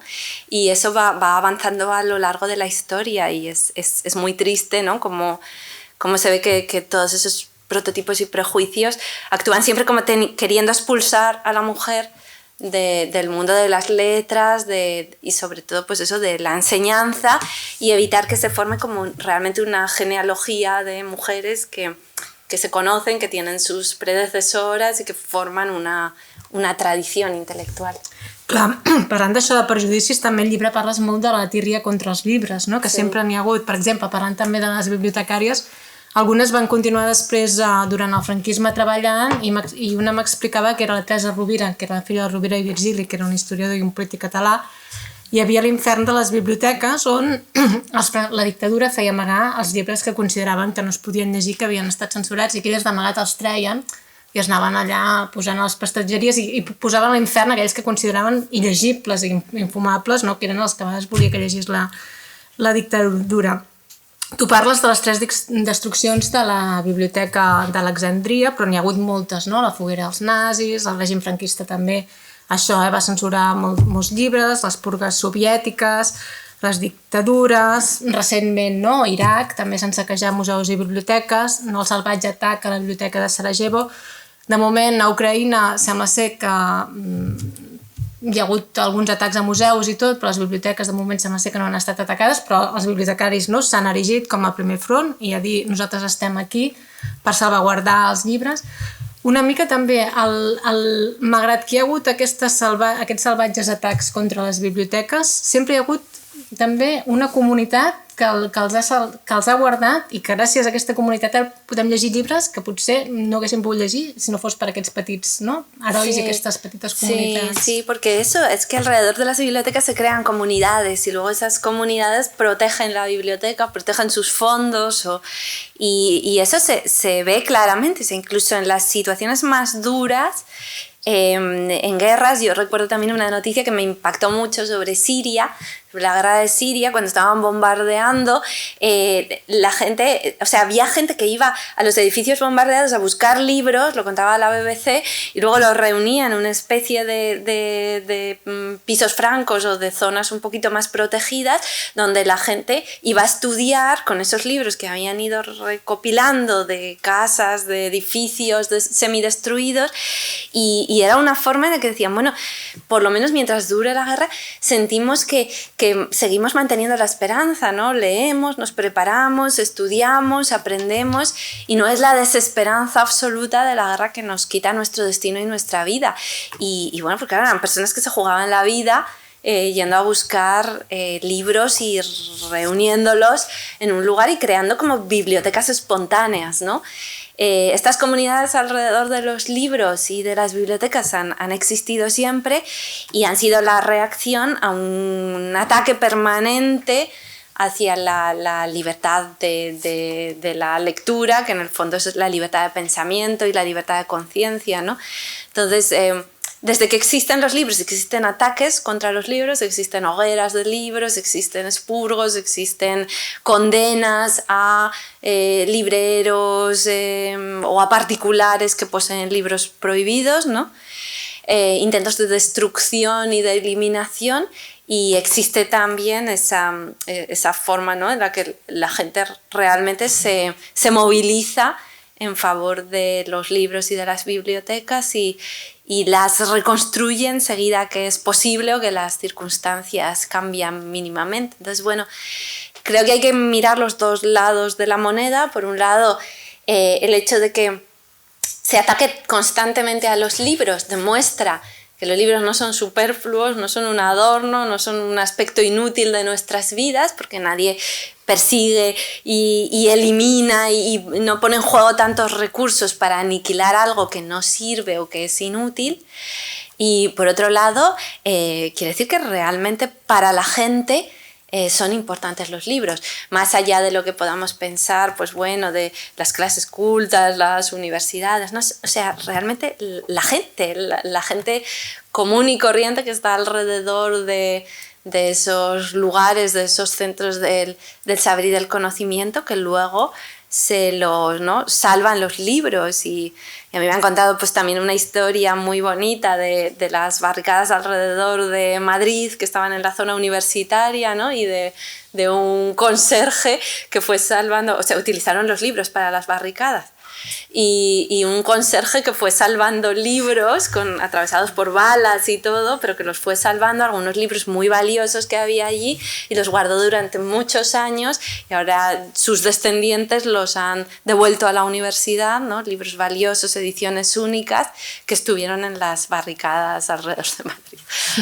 Y eso va avanzando a lo largo de la historia y es muy triste, ¿no? Como se ve que todos esos prototipos y prejuicios actúan siempre como queriendo expulsar a la mujer del mundo de las letras y sobre todo pues eso de la enseñanza y evitar que se forme como realmente una genealogía de mujeres que se conocen, que tienen sus predecesoras i que formen una tradició intel·lectual. Clar, parlant d'això de perjudicis, també el llibre parles molt de la tírria contra els llibres, no? Que sí. Sempre n'hi ha hagut. Per exemple, parlant també de les bibliotecàries, algunes van continuar després durant el franquisme treballant i una m'explicava que era la Teresa Rovira, que era la filla de Rovira i Virgili, que era un historiador i un polític català. Hi havia l'infern de les biblioteques on la dictadura feia amagar els llibres que consideraven que no es podien llegir, que havien estat censurats, i aquelles d'amagat els treien i es anaven allà posant a les prestatgeries i posaven a l'infern aquells que consideraven il·legibles i infumables, no? Que eren els que a vegades volia que llegís la dictadura. Tu parles de les 3 destruccions de la biblioteca d'Alexandria, però n'hi ha hagut moltes, no? La foguera dels nazis, el règim franquista també, això va censurar molts llibres, les purgues soviètiques, les dictadures, recentment no? Iraq, també s'han saquejat museus i biblioteques, no? El salvatge atac a la biblioteca de Sarajevo. De moment a Ucraïna sembla ser que hi ha hagut alguns atacs a museus i tot, però les biblioteques de moment sembla ser que no han estat atacades, però els bibliotecaris no s'han erigit com a primer front i a dir nosaltres estem aquí per salvaguardar els llibres. Una mica també, malgrat que hi ha hagut aquests salvatges atacs contra les biblioteques, sempre hi ha hagut també una comunitat que els ha guardat i que gràcies a aquesta comunitat podem llegir llibres que potser no haguéssim pogut llegir si no fos per aquests petits, ¿no? Herois y aquestes petites comunitats. Sí, porque eso es que alrededor de las bibliotecas se crean comunidades y luego esas comunidades protegen la biblioteca, protegen sus fondos y eso se ve claramente, incluso en las situaciones más duras. En guerras, yo recuerdo también una noticia que me impactó mucho sobre Siria, sobre la guerra de Siria, cuando estaban bombardeando, la gente, o sea, había gente que iba a los edificios bombardeados a buscar libros, lo contaba la BBC, y luego los reunía en una especie de pisos francos o de zonas un poquito más protegidas, donde la gente iba a estudiar con esos libros que habían ido recopilando de casas, de edificios semidestruidos, y era una forma en la que decían, bueno, por lo menos mientras dure la guerra sentimos que seguimos manteniendo la esperanza, ¿no? Leemos, nos preparamos, estudiamos, aprendemos y no es la desesperanza absoluta de la guerra que nos quita nuestro destino y nuestra vida. Y bueno, porque claro, eran personas que se jugaban la vida yendo a buscar libros y reuniéndolos en un lugar y creando como bibliotecas espontáneas, ¿no? Estas comunidades alrededor de los libros y de las bibliotecas han existido siempre y han sido la reacción a un ataque permanente hacia la libertad de la lectura, que en el fondo es la libertad de pensamiento y la libertad de conciencia, ¿no? Entonces, desde que existen los libros, existen ataques contra los libros, existen hogueras de libros, existen expurgos, existen condenas a libreros o a particulares que poseen libros prohibidos, ¿no? Intentos de destrucción y de eliminación, y existe también esa forma, ¿no? En la que la gente realmente se moviliza en favor de los libros y de las bibliotecas y las reconstruye enseguida que es posible o que las circunstancias cambian mínimamente. Entonces, bueno, creo que hay que mirar los dos lados de la moneda. Por un lado, el hecho de que se ataque constantemente a los libros demuestra que los libros no son superfluos, no son un adorno, no son un aspecto inútil de nuestras vidas, porque nadie persigue y elimina y no pone en juego tantos recursos para aniquilar algo que no sirve o que es inútil. Y por otro lado, quiere decir que realmente para la gente son importantes los libros, más allá de lo que podamos pensar, pues bueno, de las clases cultas, las universidades, ¿no? O sea, realmente la gente común y corriente que está alrededor de esos lugares, de esos centros del saber y del conocimiento, que luego ¿no? salvan los libros. Y a mí me han contado pues también una historia muy bonita de las barricadas alrededor de Madrid que estaban en la zona universitaria, ¿no? Y de un conserje que fue salvando, o sea, utilizaron los libros para las barricadas. Y un conserje que fue salvando libros atravesados por balas y todo, pero que los fue salvando, algunos libros muy valiosos que había allí, y los guardó durante muchos años, y ahora sus descendientes los han devuelto a la universidad, ¿no? Libros valiosos, ediciones únicas que estuvieron en las barricadas alrededor de Madrid.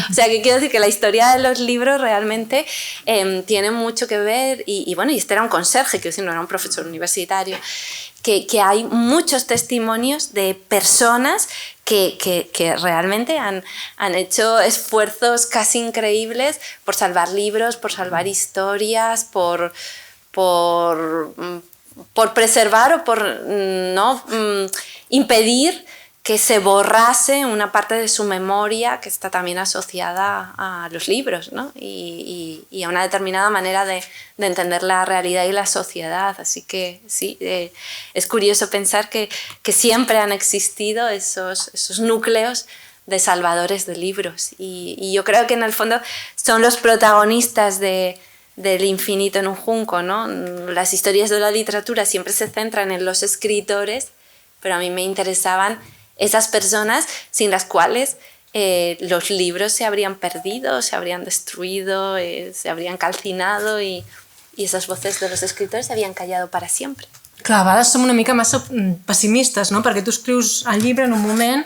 O sea, que quiero decir que la historia de los libros realmente tiene mucho que ver, y bueno, y este era un conserje, quiero decir, no era un profesor universitario, que hay muchos testimonios de personas que realmente han hecho esfuerzos casi increíbles por salvar libros, por salvar historias, por preservar o por no impedir que se borrase una parte de su memoria que está también asociada a los libros, ¿no? y a una determinada manera de entender la realidad y la sociedad. Así que sí, es curioso pensar que siempre han existido esos núcleos de salvadores de libros, y yo creo que en el fondo son los protagonistas del infinito en un junco, ¿no? Las historias de la literatura siempre se centran en los escritores, pero a mí me interesaban esas personas sin las cuales los libros se habrían perdido, se habrían destruido, se habrían calcinado, y esas voces de los escritors s'havien callado para sempre. Clar, a vegades som una mica massa pessimistes, no? Perquè tu escrius el llibre en un moment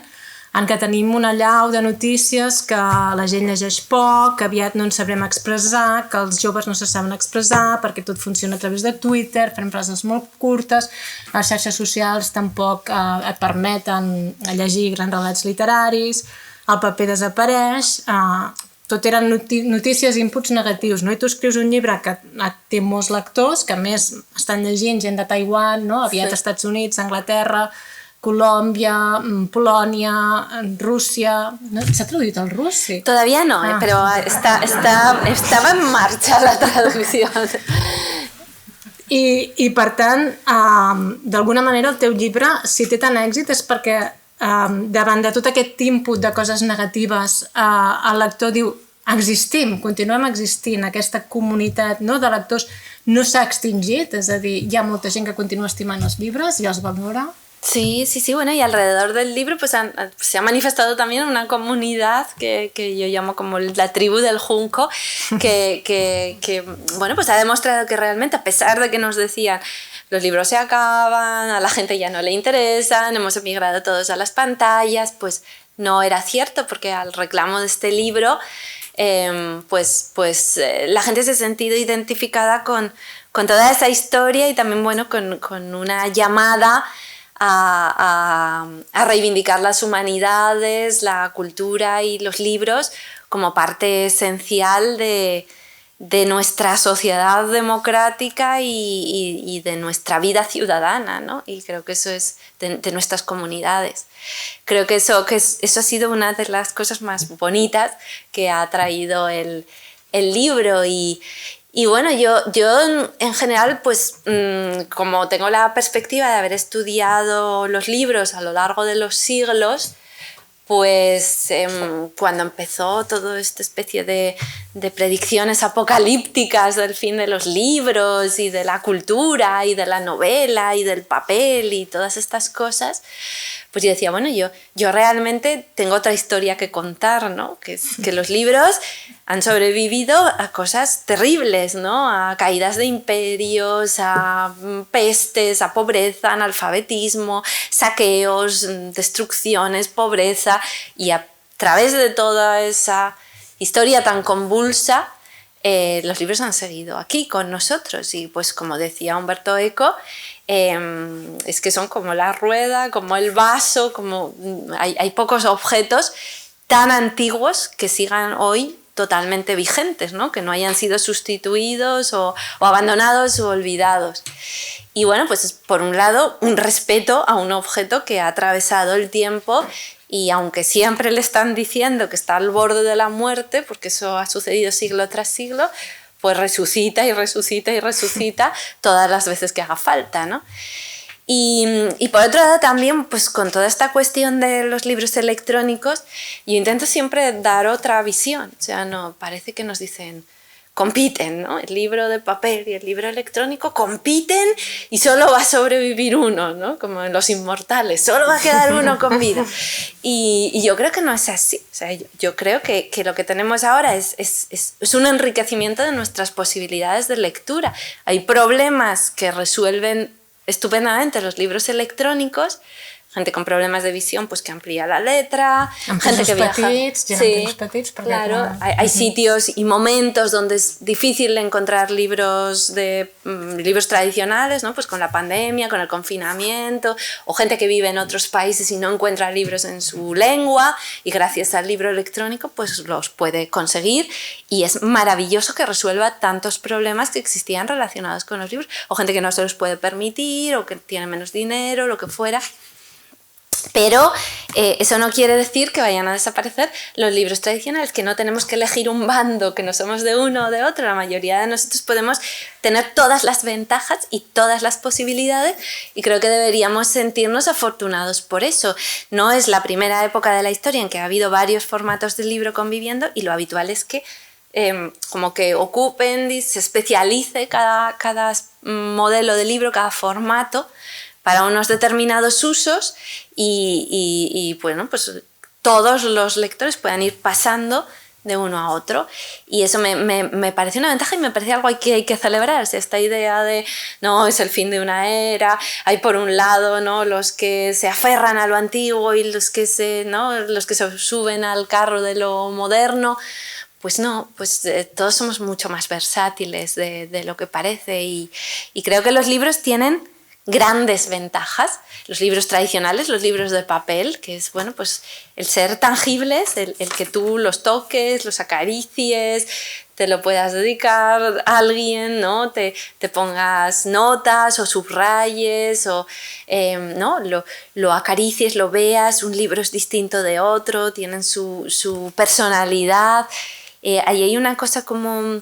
en què tenim una allau de notícies que la gent llegeix poc, que aviat no ens sabrem expressar, que els joves no se saben expressar perquè tot funciona a través de Twitter, fem frases molt curtes, les xarxes socials tampoc et permeten llegir grans relats literaris, el paper desapareix, tot eren notícies i inputs negatius, no? I tu escrius un llibre que té molts lectors, que a més estan llegint gent de Taiwan, no? Aviat Estats Units, Anglaterra, Colòmbia, Polònia, Rússia... ¿No? ¿S'ha traduït al rus? Sí. Todavía no, pero estaba en marcha la traducción. I per tant, d'alguna manera el teu llibre, si té tant èxit, és perquè davant de tot aquest input de coses negatives, el lector diu existim, continuem existint, aquesta comunitat, no, de lectors no s'ha extingit, és a dir, hi ha molta gent que continua estimant els llibres i els valora. Sí, bueno, y alrededor del libro pues se ha manifestado también una comunidad que yo llamo como la tribu del junco, que bueno, pues ha demostrado que realmente, a pesar de que nos decían los libros se acaban, a la gente ya no le interesan, hemos emigrado todos a las pantallas, pues no era cierto, porque al reclamo de este libro pues la gente se ha sentido identificada con toda esa historia, y también bueno, con una llamada a reivindicar las humanidades, la cultura y los libros como parte esencial de nuestra sociedad democrática y de nuestra vida ciudadana, ¿no? Y creo que eso es de nuestras comunidades. Creo que eso ha sido una de las cosas más bonitas que ha traído el libro. Y bueno, yo en general, pues como tengo la perspectiva de haber estudiado los libros a lo largo de los siglos, pues cuando empezó toda esta especie de predicciones apocalípticas del fin de los libros y de la cultura y de la novela y del papel y todas estas cosas, pues yo decía, bueno, yo realmente tengo otra historia que contar, ¿no? Que es que los libros han sobrevivido a cosas terribles, ¿no? A caídas de imperios, a pestes, a pobreza, analfabetismo, saqueos, destrucciones, pobreza, y a través de toda esa historia tan convulsa, los libros han seguido aquí con nosotros. Y pues como decía Umberto Eco, es que son como la rueda, como el vaso, como hay pocos objetos tan antiguos que sigan hoy totalmente vigentes, ¿no? Que no hayan sido sustituidos o abandonados o olvidados. Y bueno, pues por un lado, un respeto a un objeto que ha atravesado el tiempo y aunque siempre le están diciendo que está al borde de la muerte, porque eso ha sucedido siglo tras siglo, pues resucita y resucita y resucita todas las veces que haga falta, ¿no? Y por otro lado también, pues con toda esta cuestión de los libros electrónicos, yo intento siempre dar otra visión. O sea, no, parece que nos dicen, compiten, ¿no? El libro de papel y el libro electrónico compiten y solo va a sobrevivir uno, ¿no? Como en Los Inmortales, solo va a quedar uno con vida. Y yo creo que no es así. O sea, yo creo que lo que tenemos ahora es un enriquecimiento de nuestras posibilidades de lectura. Hay problemas que resuelven estupendamente los libros electrónicos, gente con problemas de visión pues que amplía la letra, gente que viaja, petits, claro, hay sitios y momentos donde es difícil encontrar libros tradicionales, ¿no? Pues con la pandemia, con el confinamiento, o gente que vive en otros países y no encuentra libros en su lengua y gracias al libro electrónico pues los puede conseguir y es maravilloso que resuelva tantos problemas que existían relacionados con los libros, o gente que no se los puede permitir o que tiene menos dinero, lo que fuera. Pero eso no quiere decir que vayan a desaparecer los libros tradicionales, que no tenemos que elegir un bando, que no somos de uno o de otro. La mayoría de nosotros podemos tener todas las ventajas y todas las posibilidades y creo que deberíamos sentirnos afortunados por eso. No es la primera época de la historia en que ha habido varios formatos de libro conviviendo y lo habitual es que como que ocupen y se especialice cada modelo de libro, cada formato para unos determinados usos y bueno, pues todos los lectores puedan ir pasando de uno a otro y eso me parece una ventaja y me parece algo que hay que celebrar. O sea, esta idea de no, es el fin de una era, hay por un lado, ¿no?, los que se aferran a lo antiguo y los que se suben al carro de lo moderno. Pues no, pues todos somos mucho más versátiles de lo que parece y creo que los libros tienen grandes ventajas, los libros tradicionales, los libros de papel, que es bueno, pues el ser tangibles, el que tú los toques, los acaricies, te lo puedas dedicar a alguien, ¿no? Te pongas notas o subrayes o ¿no? lo acaricies, lo veas, un libro es distinto de otro, tienen su personalidad. Ahí hay una cosa como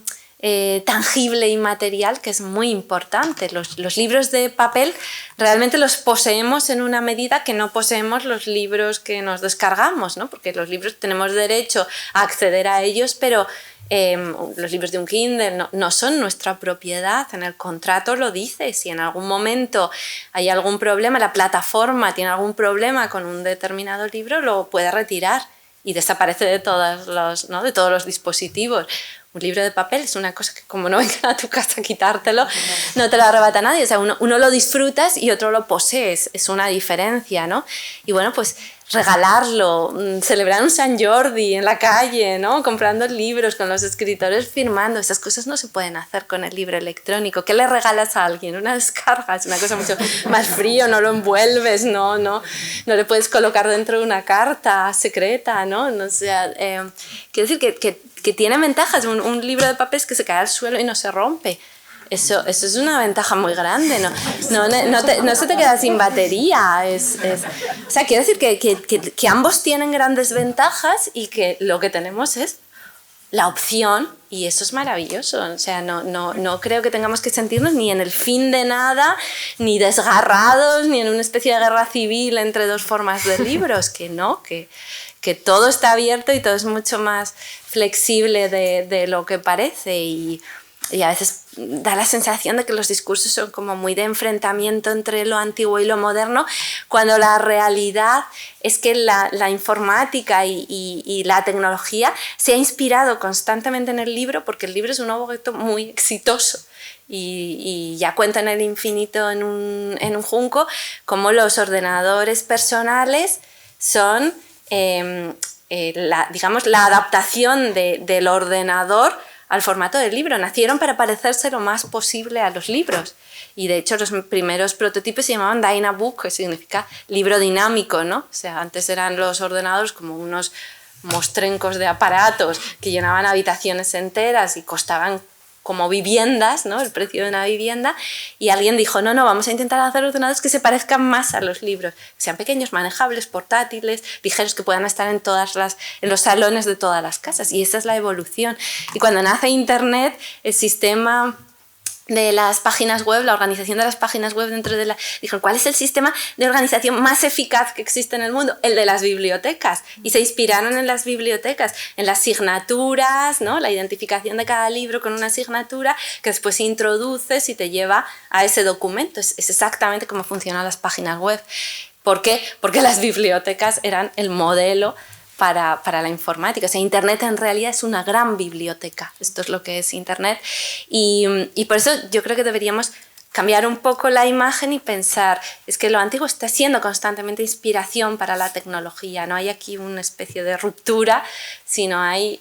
tangible y material que es muy importante. Los libros de papel realmente los poseemos en una medida que no poseemos los libros que nos descargamos, ¿no? Porque los libros tenemos derecho a acceder a ellos, pero los libros de un Kindle no son nuestra propiedad. En el contrato lo dice, si en algún momento hay algún problema, la plataforma tiene algún problema con un determinado libro, lo puede retirar y desaparece de todos los dispositivos. Un libro de papel es una cosa que como no venga a tu casa a quitártelo, no te lo arrebata nadie. O sea, uno lo disfrutas y otro lo posees, es una diferencia, ¿no? Y bueno, pues regalarlo, celebrar un San Jordi en la calle, ¿no? Comprando libros con los escritores firmando, esas cosas no se pueden hacer con el libro electrónico. ¿Qué le regalas a alguien? Una descarga, es una cosa mucho más frío, no lo envuelves, no le puedes colocar dentro de una carta secreta, ¿no? O sea, quiero decir que tiene ventajas. Un libro de papel es que se cae al suelo y no se rompe. Eso es una ventaja muy grande, no se te queda sin batería. O sea, quiero decir que ambos tienen grandes ventajas y que lo que tenemos es la opción y eso es maravilloso. O sea, no creo que tengamos que sentirnos ni en el fin de nada, ni desgarrados, ni en una especie de guerra civil entre dos formas de libros, que todo está abierto y todo es mucho más flexible de lo que parece y a veces da la sensación de que los discursos son como muy de enfrentamiento entre lo antiguo y lo moderno, cuando la realidad es que la informática y la tecnología se ha inspirado constantemente en el libro, porque el libro es un objeto muy exitoso y ya cuenta en el infinito en un junco, como los ordenadores personales son la adaptación del ordenador al formato del libro. Nacieron para parecerse lo más posible a los libros y de hecho los primeros prototipos se llamaban Dynabook, que significa libro dinámico, ¿no? O sea, antes eran los ordenadores como unos mostrencos de aparatos que llenaban habitaciones enteras y costaban como viviendas, ¿no? El precio de una vivienda, y alguien dijo, no, vamos a intentar hacer ordenadores que se parezcan más a los libros, que sean pequeños, manejables, portátiles, ligeros, que puedan estar en los salones de todas las casas, y esa es la evolución. Y cuando nace Internet, el sistema de las páginas web, la organización de las páginas web dentro de dijeron, ¿cuál es el sistema de organización más eficaz que existe en el mundo? El de las bibliotecas. Y se inspiraron en las bibliotecas, en las signaturas, ¿no? La identificación de cada libro con una asignatura que después introduces y te lleva a ese documento. Es exactamente como funcionan las páginas web. ¿Por qué? Porque las bibliotecas eran el modelo para la informática. O sea, Internet en realidad es una gran biblioteca. Esto es lo que es Internet. Y por eso yo creo que deberíamos cambiar un poco la imagen y pensar, es que lo antiguo está siendo constantemente inspiración para la tecnología. No hay aquí una especie de ruptura, sino hay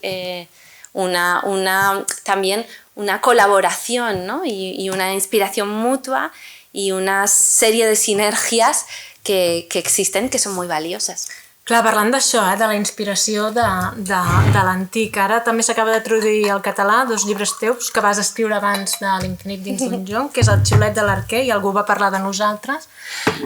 también una colaboración, ¿no? y una inspiración mutua y una serie de sinergias que existen, que son muy valiosas. Clar, parlant d'això, de la inspiració de l'antic, ara també s'acaba de traduir al català 2 llibres teus que vas escriure abans de l'Infinit dins d'un jonc, que és El xiulet de l'arquer, i algú va parlar de nosaltres.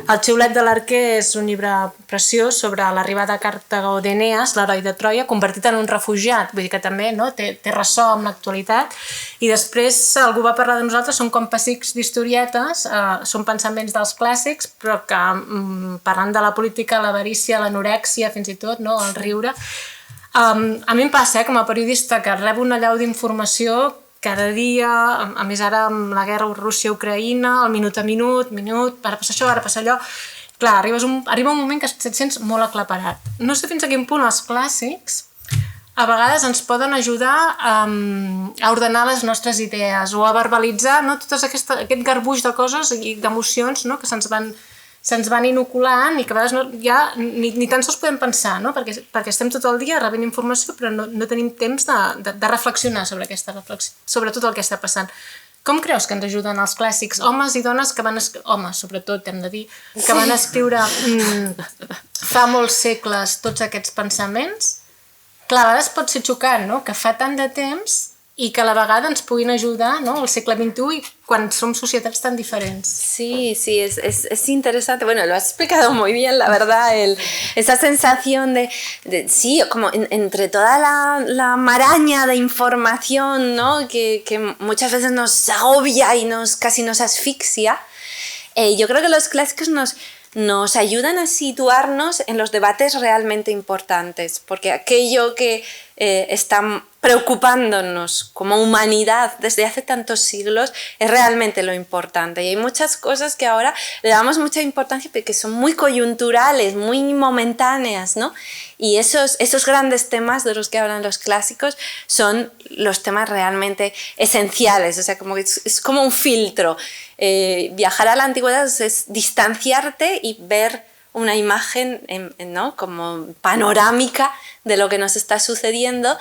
El xiulet de l'arquer és un llibre preciós sobre l'arribada a Cartago d'Enees, l'heroi de Troia, convertit en un refugiat, vull dir que també té ressò amb l'actualitat. I després algú va parlar de nosaltres, són com pessics d'historietes, són pensaments dels clàssics, però que parlant de la política, l'avarícia, l'anorèxia, fins i tot, no? El riure. A mi em passa, com a periodista, que rebo una allau d'informació cada dia, a més ara amb la guerra Rússia-Ucraïna, el minut a minut, ara passa això, ara passa allò. Clar, arriba un moment que et sents molt aclaparat. No sé fins a quin punt els clàssics a vegades ens poden ajudar a ordenar les nostres idees o a verbalitzar, no, tot aquest garbuix de coses i d'emocions, no, que se'ns van inoculant i que a vegades ja ni tan sols podem pensar, no? Perquè estem tot el dia rebent informació però no tenim temps de reflexionar sobre tot el que està passant. Com creus que ens ajuden els clàssics? Homes i dones que van escriure, homes sobretot hem de dir, que van escriure fa molts segles tots aquests pensaments? Clar, a vegades pot ser xocant, no? Que fa tant de temps i que a la vegada ens puguin ajudar, ¿no? Al segle XXI, quan som societats tan diferents. Sí, es interesante. Bueno, lo has explicado muy bien, la verdad, esa sensación de sí, como entre toda la maraña de información, ¿no? que muchas veces nos agobia y casi nos asfixia, yo creo que los clásicos nos ayudan a situarnos en los debates realmente importantes, porque aquello que está preocupándonos como humanidad desde hace tantos siglos es realmente lo importante. Y hay muchas cosas que ahora le damos mucha importancia porque son muy coyunturales, muy momentáneas, ¿no? Y esos grandes temas de los que hablan los clásicos son los temas realmente esenciales, o sea, como que es como un filtro. Viajar a la antigüedad es distanciarte y ver una imagen, ¿no? Como panorámica de lo que nos está sucediendo,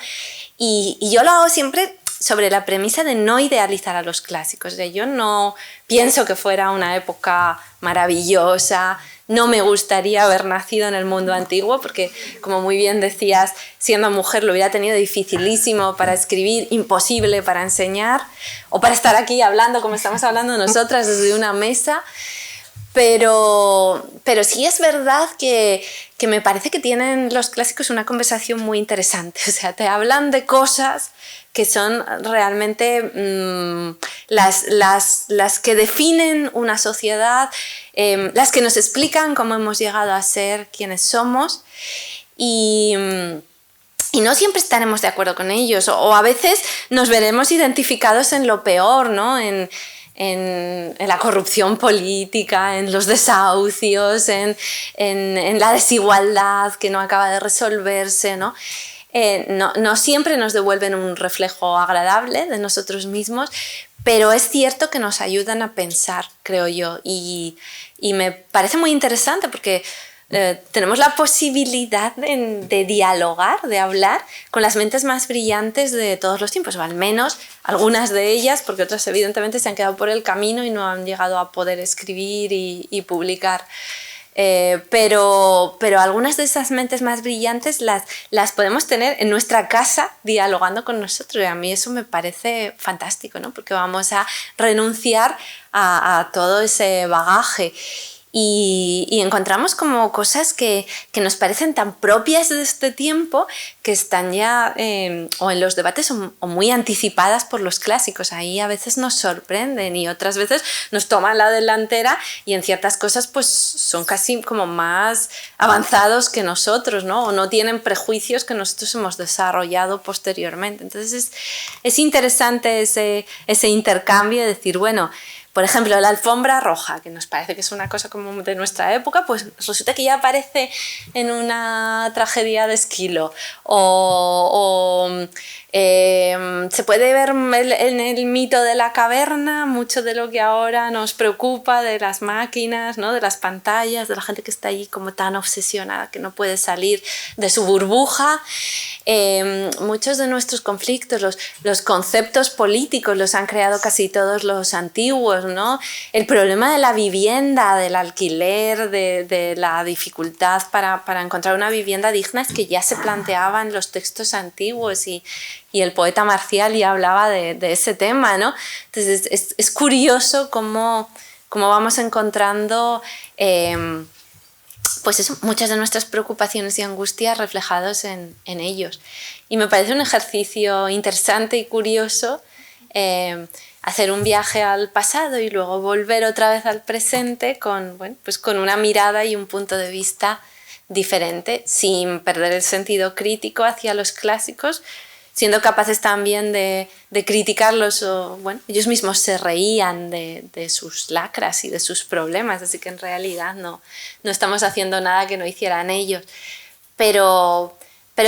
y yo lo hago siempre sobre la premisa de no idealizar a los clásicos. O sea, yo no pienso que fuera una época maravillosa, no me gustaría haber nacido en el mundo antiguo porque, como muy bien decías, siendo mujer lo hubiera tenido dificilísimo para escribir, imposible para enseñar o para estar aquí hablando como estamos hablando nosotras desde una mesa. Pero sí es verdad que me parece que tienen los clásicos una conversación muy interesante. O sea, te hablan de cosas que son realmente las que definen una sociedad, las que nos explican cómo hemos llegado a ser quienes somos, y no siempre estaremos de acuerdo con ellos, o a veces nos veremos identificados en lo peor, ¿no? En la corrupción política, en los desahucios, en la desigualdad que no acaba de resolverse, ¿no? No siempre nos devuelven un reflejo agradable de nosotros mismos, pero es cierto que nos ayudan a pensar, creo yo, y me parece muy interesante porque tenemos la posibilidad de dialogar, de hablar con las mentes más brillantes de todos los tiempos, o al menos algunas de ellas, porque otras evidentemente se han quedado por el camino y no han llegado a poder escribir y publicar. Pero algunas de esas mentes más brillantes las podemos tener en nuestra casa dialogando con nosotros, y a mí eso me parece fantástico, ¿no? Porque vamos a renunciar a todo ese bagaje. Y encontramos como cosas que nos parecen tan propias de este tiempo, que están ya o en los debates o muy anticipadas por los clásicos. Ahí a veces nos sorprenden y otras veces nos toman la delantera, y en ciertas cosas pues son casi como más avanzados que nosotros, ¿no? O no tienen prejuicios que nosotros hemos desarrollado posteriormente. Entonces es interesante ese intercambio de decir, bueno, por ejemplo, la alfombra roja, que nos parece que es una cosa como de nuestra época, pues resulta que ya aparece en una tragedia de Esquilo. Se puede ver en el mito de la caverna mucho de lo que ahora nos preocupa, de las máquinas, ¿no? De las pantallas, de la gente que está ahí como tan obsesionada que no puede salir de su burbuja. Muchos de nuestros conflictos, los conceptos políticos los han creado casi todos los antiguos, ¿no? El problema de la vivienda, del alquiler, de la dificultad para encontrar una vivienda digna, es que ya se planteaban los textos antiguos, y el poeta Marcial ya hablaba de ese tema, ¿no? Entonces es curioso cómo vamos encontrando pues eso, muchas de nuestras preocupaciones y angustias reflejados en ellos. Y me parece un ejercicio interesante y curioso hacer un viaje al pasado y luego volver otra vez al presente con una mirada y un punto de vista diferente, sin perder el sentido crítico hacia los clásicos, siendo capaces también de criticarlos. Ellos mismos se reían de sus lacras y de sus problemas, así que en realidad no estamos haciendo nada que no hicieran ellos. Pero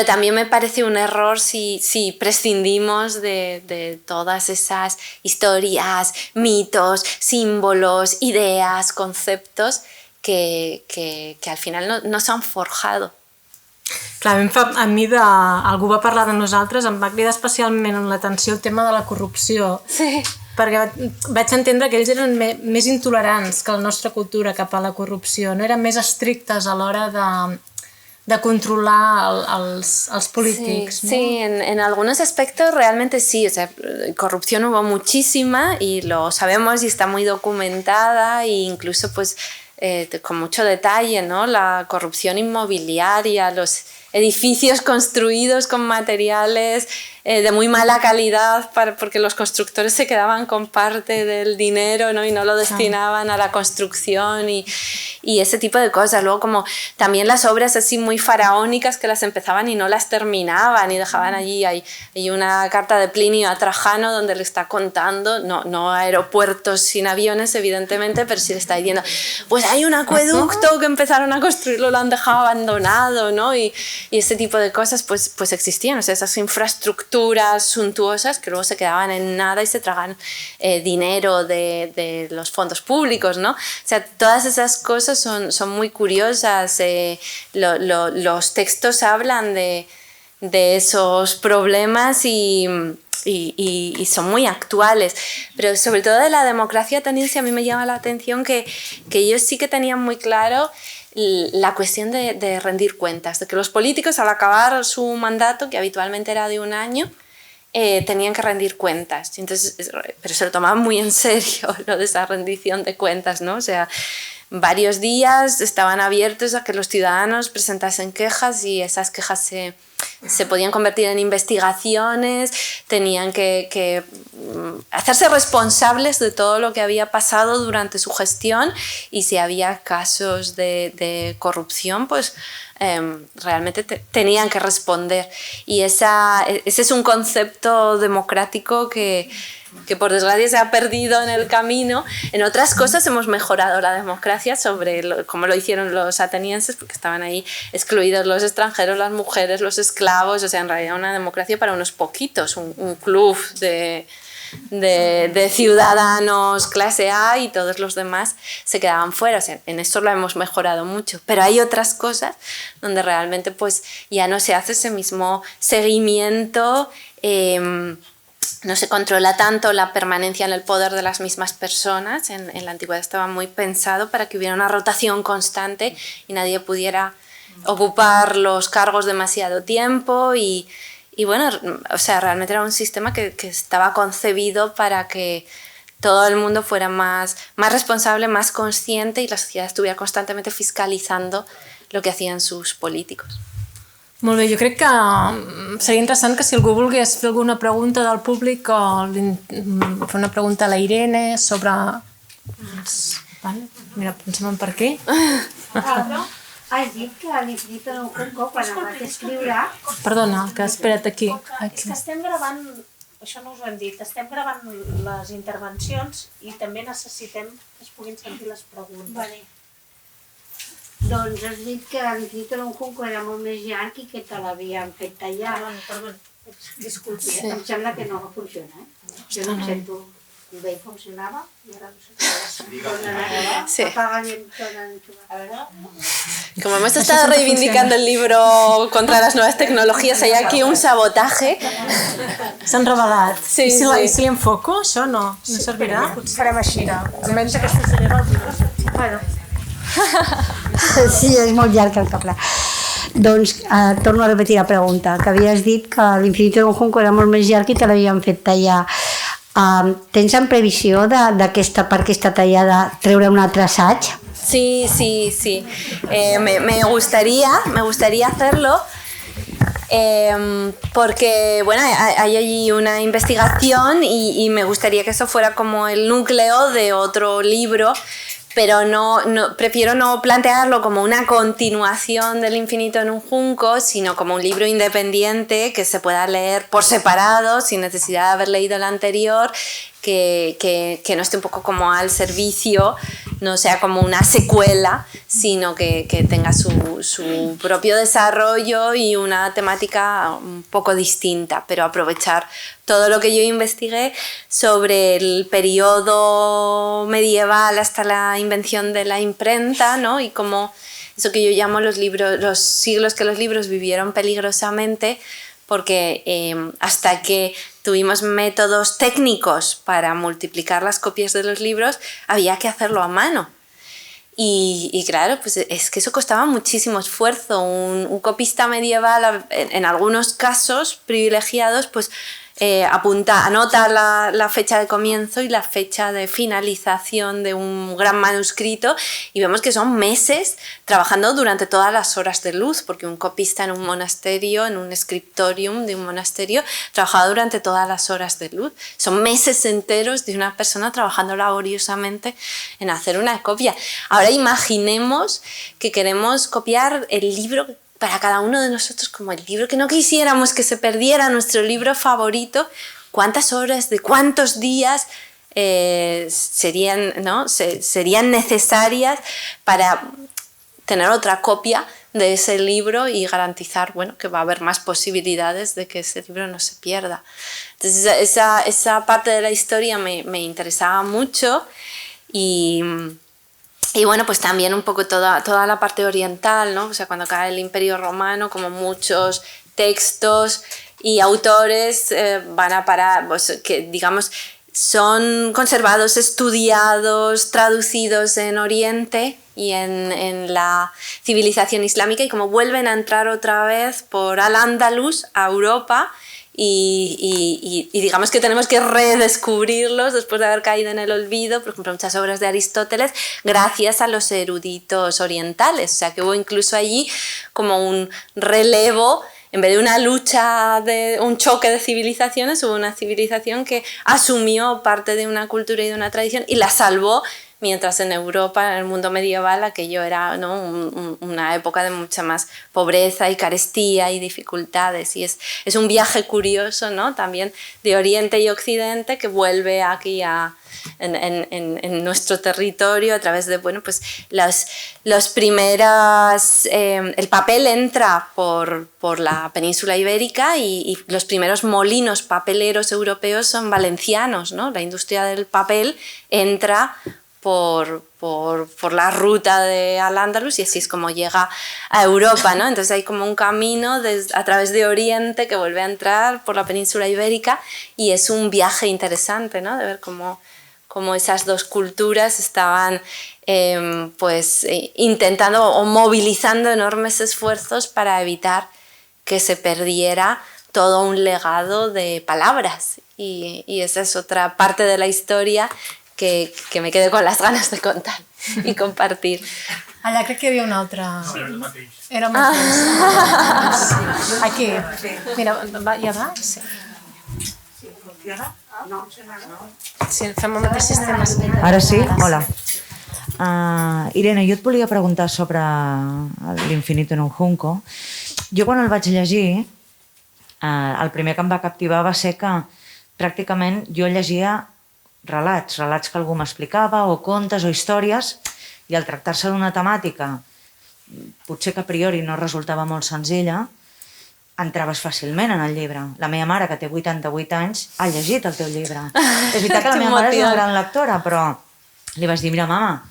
también me parece un error si prescindimos de todas esas historias, mitos, símbolos, ideas, conceptos que al final no s'han forjado. Clar, a mi algú va parlar de nosaltres, em va cridar especialment en l'atenció el tema de la corrupció. Sí. Perquè vaig entendre que ells eren més intolerants que la nostra cultura cap a la corrupció, no? Eren més estrictes a l'hora de controlar els polítics. Sí, ¿no? sí, en algunos aspectos realmente sí. O sea, corrupción hubo muchísima y lo sabemos y está muy documentada, e incluso pues con mucho detalle, ¿no? La corrupción inmobiliaria, los edificios construidos con materiales de muy mala calidad porque los constructores se quedaban con parte del dinero, ¿no? Y no lo destinaban a la construcción y ese tipo de cosas. Luego como también las obras así muy faraónicas que las empezaban y no las terminaban y dejaban allí. Hay una carta de Plinio a Trajano donde le está contando, no aeropuertos sin aviones evidentemente, pero sí le está diciendo, pues hay un acueducto que empezaron a construirlo, lo han dejado abandonado, ¿no? Y ese tipo de cosas pues existían. O sea, esas infraestructuras suntuosas que luego se quedaban en nada y se tragan dinero de los fondos públicos, ¿no? O sea, todas esas cosas son muy curiosas. Los textos hablan de esos problemas y son muy actuales, pero sobre todo de la democracia ateniense a mí me llama la atención que ellos sí que tenían muy claro la cuestión de rendir cuentas, de que los políticos al acabar su mandato, que habitualmente era de un año, tenían que rendir cuentas. Entonces, pero se lo tomaban muy en serio lo de esa rendición de cuentas, ¿no? O sea, varios días estaban abiertos a que los ciudadanos presentasen quejas y esas quejas se podían convertir en investigaciones, tenían que hacerse responsables de todo lo que había pasado durante su gestión, y si había casos de corrupción, pues realmente tenían que responder. Y ese es un concepto democrático que por desgracia se ha perdido en el camino. En otras cosas hemos mejorado la democracia sobre cómo lo hicieron los atenienses, porque estaban ahí excluidos los extranjeros, las mujeres, los esclavos. O sea, en realidad una democracia para unos poquitos, un club de ciudadanos clase A, y todos los demás se quedaban fuera. O sea, en esto lo hemos mejorado mucho, pero hay otras cosas donde realmente pues ya no se hace ese mismo seguimiento no se controla tanto la permanencia en el poder de las mismas personas. En la antigüedad estaba muy pensado para que hubiera una rotación constante y nadie pudiera ocupar los cargos demasiado tiempo y bueno, o sea, realmente era un sistema que estaba concebido para que todo el mundo fuera más responsable, más consciente y la sociedad estuviera constantemente fiscalizando lo que hacían sus políticos. Molt bé, jo crec que seria interessant que si algú volgués fer alguna pregunta del públic o fer una pregunta a la Irene sobre... Vale. Mira, pensem en per què. Has dit que a l'Infinito d'un Junco, quan el vas escriure... Perdona, que espera't aquí. És que estem gravant, això no us ho hem dit, estem gravant les intervencions i també necessitem que es puguin sentir les preguntes. Vale. Doncs has dit que l'Infinito d'un Junco era molt més llarg i que te l'havien fet tallar. Perdó, disculpi, em sembla que no funciona, Jo no em sento bé, funcionava i ara no sé què. Sí. Apaga bien toda. A ver. Como hemos estado reivindicando el libro contra las nuevas tecnologías, hay aquí un sabotaje. S'han revelat. Sí, I si sí. li enfoco, això no servirà? Farem així. Almenys aquesta seria l'última. Bueno. Sí, és molt llarg el cable. Doncs torno a repetir la pregunta, que havies dit que l'Infinito d'un Junco era molt més llarg i te l'havien fet tallar. Tens en previsió per aquesta tallada treure un altre assaig? Sí. Me gustaría hacerlo porque bueno, hay allí una investigación y me gustaría que eso fuera como el núcleo de otro libro, pero prefiero no plantearlo como una continuación del Infinito en un Junco, sino como un libro independiente que se pueda leer por separado, sin necesidad de haber leído el anterior, que no esté un poco como al servicio, no sea como una secuela, sino que tenga su propio desarrollo y una temática un poco distinta, pero aprovechar todo lo que yo investigué sobre el periodo medieval hasta la invención de la imprenta, ¿no? Y cómo eso que yo llamo los siglos que los libros vivieron peligrosamente, porque hasta que tuvimos métodos técnicos para multiplicar las copias de los libros, había que hacerlo a mano. Y claro, pues es que eso costaba muchísimo esfuerzo. Un copista medieval, en algunos casos privilegiados, pues anota la fecha de comienzo y la fecha de finalización de un gran manuscrito y vemos que son meses trabajando durante todas las horas de luz, porque un copista en un monasterio, en un scriptorium de un monasterio, trabajaba durante todas las horas de luz. Son meses enteros de una persona trabajando laboriosamente en hacer una copia. Ahora imaginemos que queremos copiar el libro para cada uno de nosotros como el libro que no quisiéramos que se perdiera, nuestro libro favorito. ¿Cuántas horas, de cuántos días serían necesarias para tener otra copia de ese libro y garantizar, bueno, que va a haber más posibilidades de que ese libro no se pierda? Entonces esa parte de la historia me interesaba mucho y bueno, pues también un poco toda la parte oriental, ¿no? O sea, cuando cae el Imperio Romano, como muchos textos y autores van a parar, pues, que digamos son conservados, estudiados, traducidos en Oriente y en la civilización islámica, y como vuelven a entrar otra vez por Al-Ándalus a Europa. Y digamos que tenemos que redescubrirlos después de haber caído en el olvido, por ejemplo, muchas obras de Aristóteles, gracias a los eruditos orientales. O sea, que hubo incluso allí como un relevo, en vez de una lucha, de un choque de civilizaciones, hubo una civilización que asumió parte de una cultura y de una tradición y la salvó, mientras en Europa, en el mundo medieval, aquello era, ¿no?, una época de mucha más pobreza y carestía y dificultades. Y es un viaje curioso, ¿no?, también de Oriente y Occidente, que vuelve aquí en nuestro territorio a través de, bueno, pues los primeras... el papel entra por la península ibérica y los primeros molinos papeleros europeos son valencianos, ¿no? La industria del papel entra por la ruta de Al-Ándalus y así es como llega a Europa, ¿no? Entonces hay como un camino a través de Oriente que vuelve a entrar por la península ibérica y es un viaje interesante, ¿no? De ver cómo esas dos culturas estaban intentando o movilizando enormes esfuerzos para evitar que se perdiera todo un legado de palabras y esa es otra parte de la historia que me quedé con las ganes de contar i compartir. Allà crec que hi havia una altra... No, era el mateix. Era el mateix. Sí. Aquí. Mira, ja va? Sí. Sí, fem el mateix sistema. Ara sí? Hola. Irene, jo et volia preguntar sobre l'Infinito en un junco. Jo quan el vaig llegir, el primer que em va captivar va ser que pràcticament jo llegia relats que algú m'explicava, o contes o històries, i al tractar-se d'una temàtica potser que a priori no resultava molt senzilla, entraves fàcilment en el llibre. La meva mare, que té 88 anys, ha llegit el teu llibre. És veritat que la meva mare és una gran lectora, però li vaig dir, mira, mama,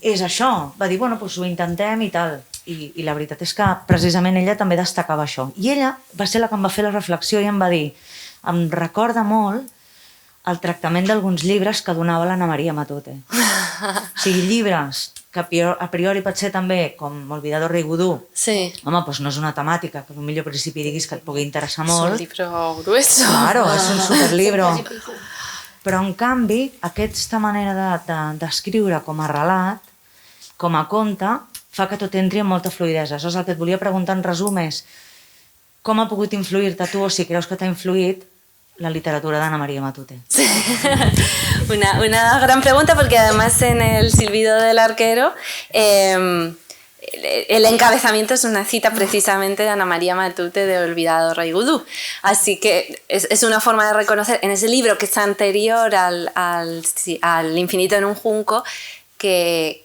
és això. Va dir, bueno, doncs ho intentem i tal. I la veritat és que precisament ella també destacava això. I ella va ser la que em va fer la reflexió i em va dir, em recorda molt el tractament d'alguns llibres que donava l'Anna Maria Matute. O sigui, llibres que a priori pot ser també com Olvidado Rei Vudú. Sí. Home, doncs no és una temàtica que potser al principi diguis que et pugui interessar molt. És un libro grueso. Claro, és un superlibro. Però en canvi, aquesta manera d'escriure com a relat, com a conte, fa que tot entri amb molta fluïdesa. Això és el que et volia preguntar en resum és com ha pogut influir-te tu, o si creus que t'ha influït, la literatura de Ana María Matute. Sí. Una gran pregunta porque además en el Silbido del Arquero el encabezamiento es una cita precisamente de Ana María Matute de Olvidado Rei Vudú. Así que es una forma de reconocer en ese libro que es anterior al Infinito en un junco que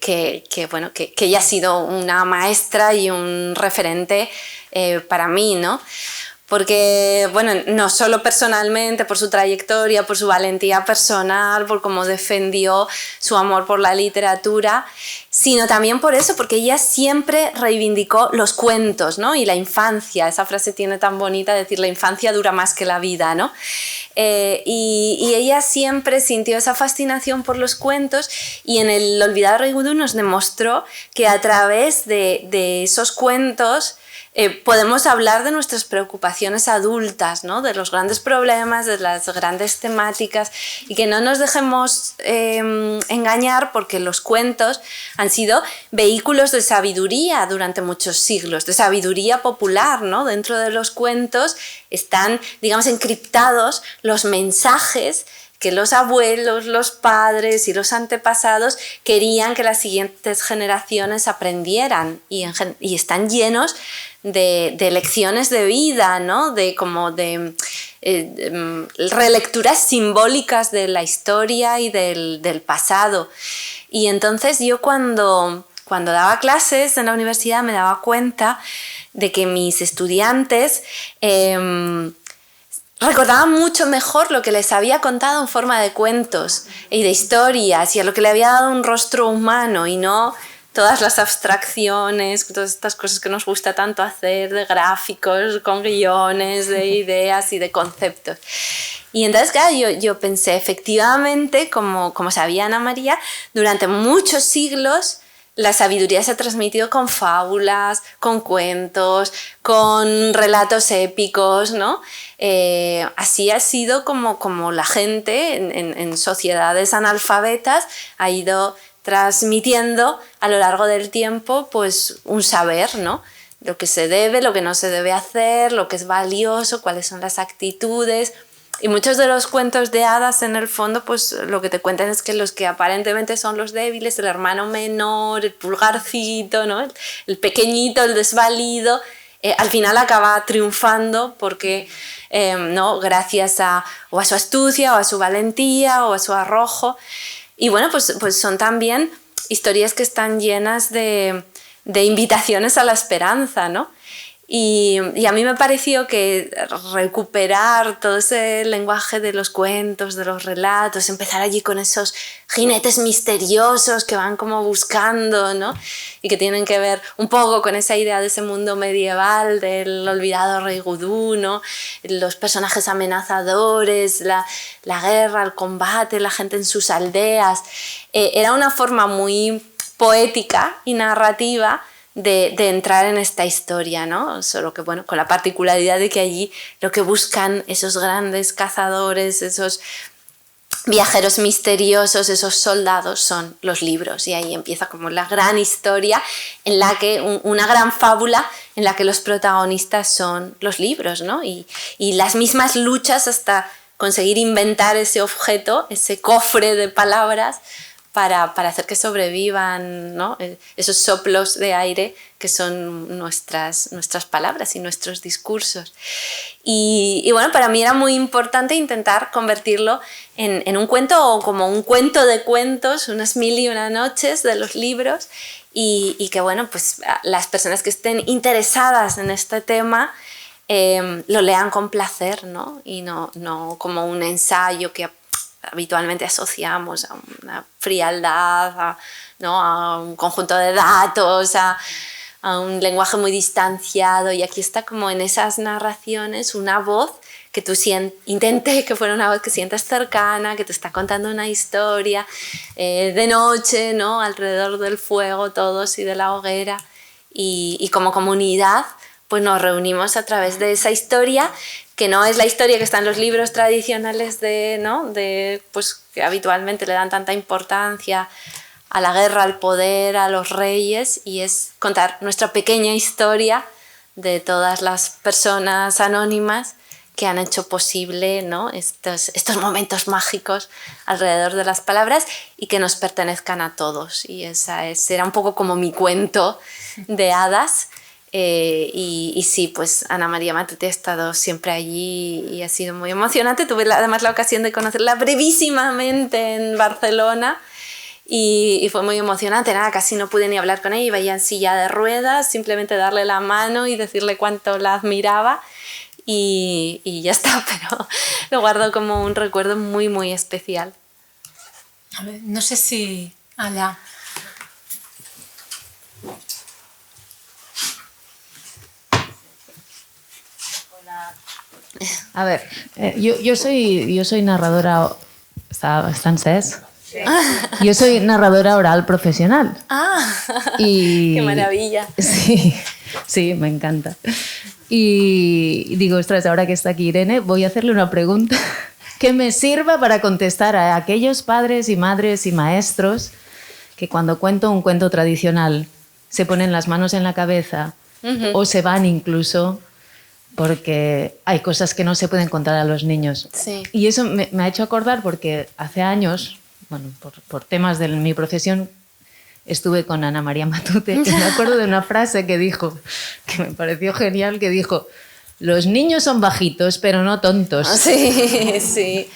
ella ha sido una maestra y un referente para mí, ¿no? Porque, bueno, no solo personalmente, por su trayectoria, por su valentía personal, por cómo defendió su amor por la literatura, sino también por eso, porque ella siempre reivindicó los cuentos, ¿no? Y la infancia, esa frase tiene tan bonita, decir, la infancia dura más que la vida, ¿no? Y ella siempre sintió esa fascinación por los cuentos y en el Olvidado Rei Vudú nos demostró que a través de esos cuentos podemos hablar de nuestras preocupaciones adultas, ¿no? De los grandes problemas, de las grandes temáticas y que no nos dejemos engañar porque los cuentos han sido vehículos de sabiduría durante muchos siglos, de sabiduría popular, ¿no? Dentro de los cuentos están, digamos, encriptados los mensajes que los abuelos, los padres y los antepasados querían que las siguientes generaciones aprendieran y están llenos de lecciones de vida, ¿no? De relecturas simbólicas de la historia y del pasado. Y entonces yo cuando daba clases en la universidad me daba cuenta de que mis estudiantes recordaban mucho mejor lo que les había contado en forma de cuentos y de historias y a lo que le había dado un rostro humano y no todas las abstracciones, todas estas cosas que nos gusta tanto hacer de gráficos, con guiones, de ideas y de conceptos. Y entonces, claro, yo pensé, efectivamente, como sabía Ana María, durante muchos siglos la sabiduría se ha transmitido con fábulas, con cuentos, con relatos épicos, ¿no? Así ha sido como la gente en sociedades analfabetas ha ido transmitiendo a lo largo del tiempo pues un saber, ¿no? Lo que se debe, lo que no se debe hacer, lo que es valioso, cuáles son las actitudes. Y muchos de los cuentos de hadas en el fondo pues lo que te cuentan es que los que aparentemente son los débiles, el hermano menor, el pulgarcito, ¿no? El pequeñito, el desvalido, al final acaba triunfando porque ¿no? Gracias o a su astucia o a su valentía o a su arrojo. Y bueno, pues son también historias que están llenas de invitaciones a la esperanza, ¿no? Y a mí me pareció que recuperar todo ese lenguaje de los cuentos, de los relatos, empezar allí con esos jinetes misteriosos que van como buscando, ¿no? Y que tienen que ver un poco con esa idea de ese mundo medieval, del olvidado rey Gudú, ¿no? Los personajes amenazadores, la guerra, el combate, la gente en sus aldeas. Era una forma muy poética y narrativa de entrar en esta historia, ¿no? Solo que, bueno, con la particularidad de que allí lo que buscan esos grandes cazadores, esos viajeros misteriosos, esos soldados, son los libros. Y ahí empieza como la gran historia, en la que una gran fábula en la que los protagonistas son los libros, ¿no? Y las mismas luchas hasta conseguir inventar ese objeto, ese cofre de palabras, para hacer que sobrevivan, ¿no? Esos soplos de aire que son nuestras palabras y nuestros discursos. Y bueno, para mí era muy importante intentar convertirlo en un cuento, o como un cuento de cuentos, unas 1001 noches de los libros, y que, bueno, pues las personas que estén interesadas en este tema lo lean con placer, ¿no? Y no como un ensayo que habitualmente asociamos a una frialdad, ¿no? A un conjunto de datos, a un lenguaje muy distanciado, y aquí está como en esas narraciones una voz que tú intenté que fuera una voz que sientas cercana, que te está contando una historia de noche, ¿no? Alrededor del fuego todos y de la hoguera, y como comunidad pues nos reunimos a través de esa historia, que no es la historia que está en los libros tradicionales pues, que habitualmente le dan tanta importancia a la guerra, al poder, a los reyes, y es contar nuestra pequeña historia de todas las personas anónimas que han hecho posible, ¿no? estos momentos mágicos alrededor de las palabras, y que nos pertenezcan a todos. Y era un poco como mi cuento de hadas. Y sí, pues Ana María Matute ha estado siempre allí y ha sido muy emocionante. Tuve además la ocasión de conocerla brevísimamente en Barcelona, y fue muy emocionante. Nada, casi no pude ni hablar con ella, iba ya en silla de ruedas, simplemente darle la mano y decirle cuánto la admiraba, y ya está, pero lo guardo como un recuerdo muy, muy especial. A ver, no sé si allá... A ver, yo soy narradora... ¿Está encès? Sí. Yo soy narradora oral profesional. ¡Qué maravilla! Sí, me encanta. Y digo, ostras, ahora que está aquí Irene, voy a hacerle una pregunta que me sirva para contestar a aquellos padres y madres y maestros que cuando cuento un cuento tradicional se ponen las manos en la cabeza, o se van incluso, porque hay cosas que no se pueden contar a los niños. Sí. Y eso me ha hecho acordar, porque hace años, bueno, por temas de mi profesión, estuve con Ana María Matute, y me acuerdo de una frase que dijo, que me pareció genial, que dijo: los niños son bajitos, pero no tontos. Sí, sí.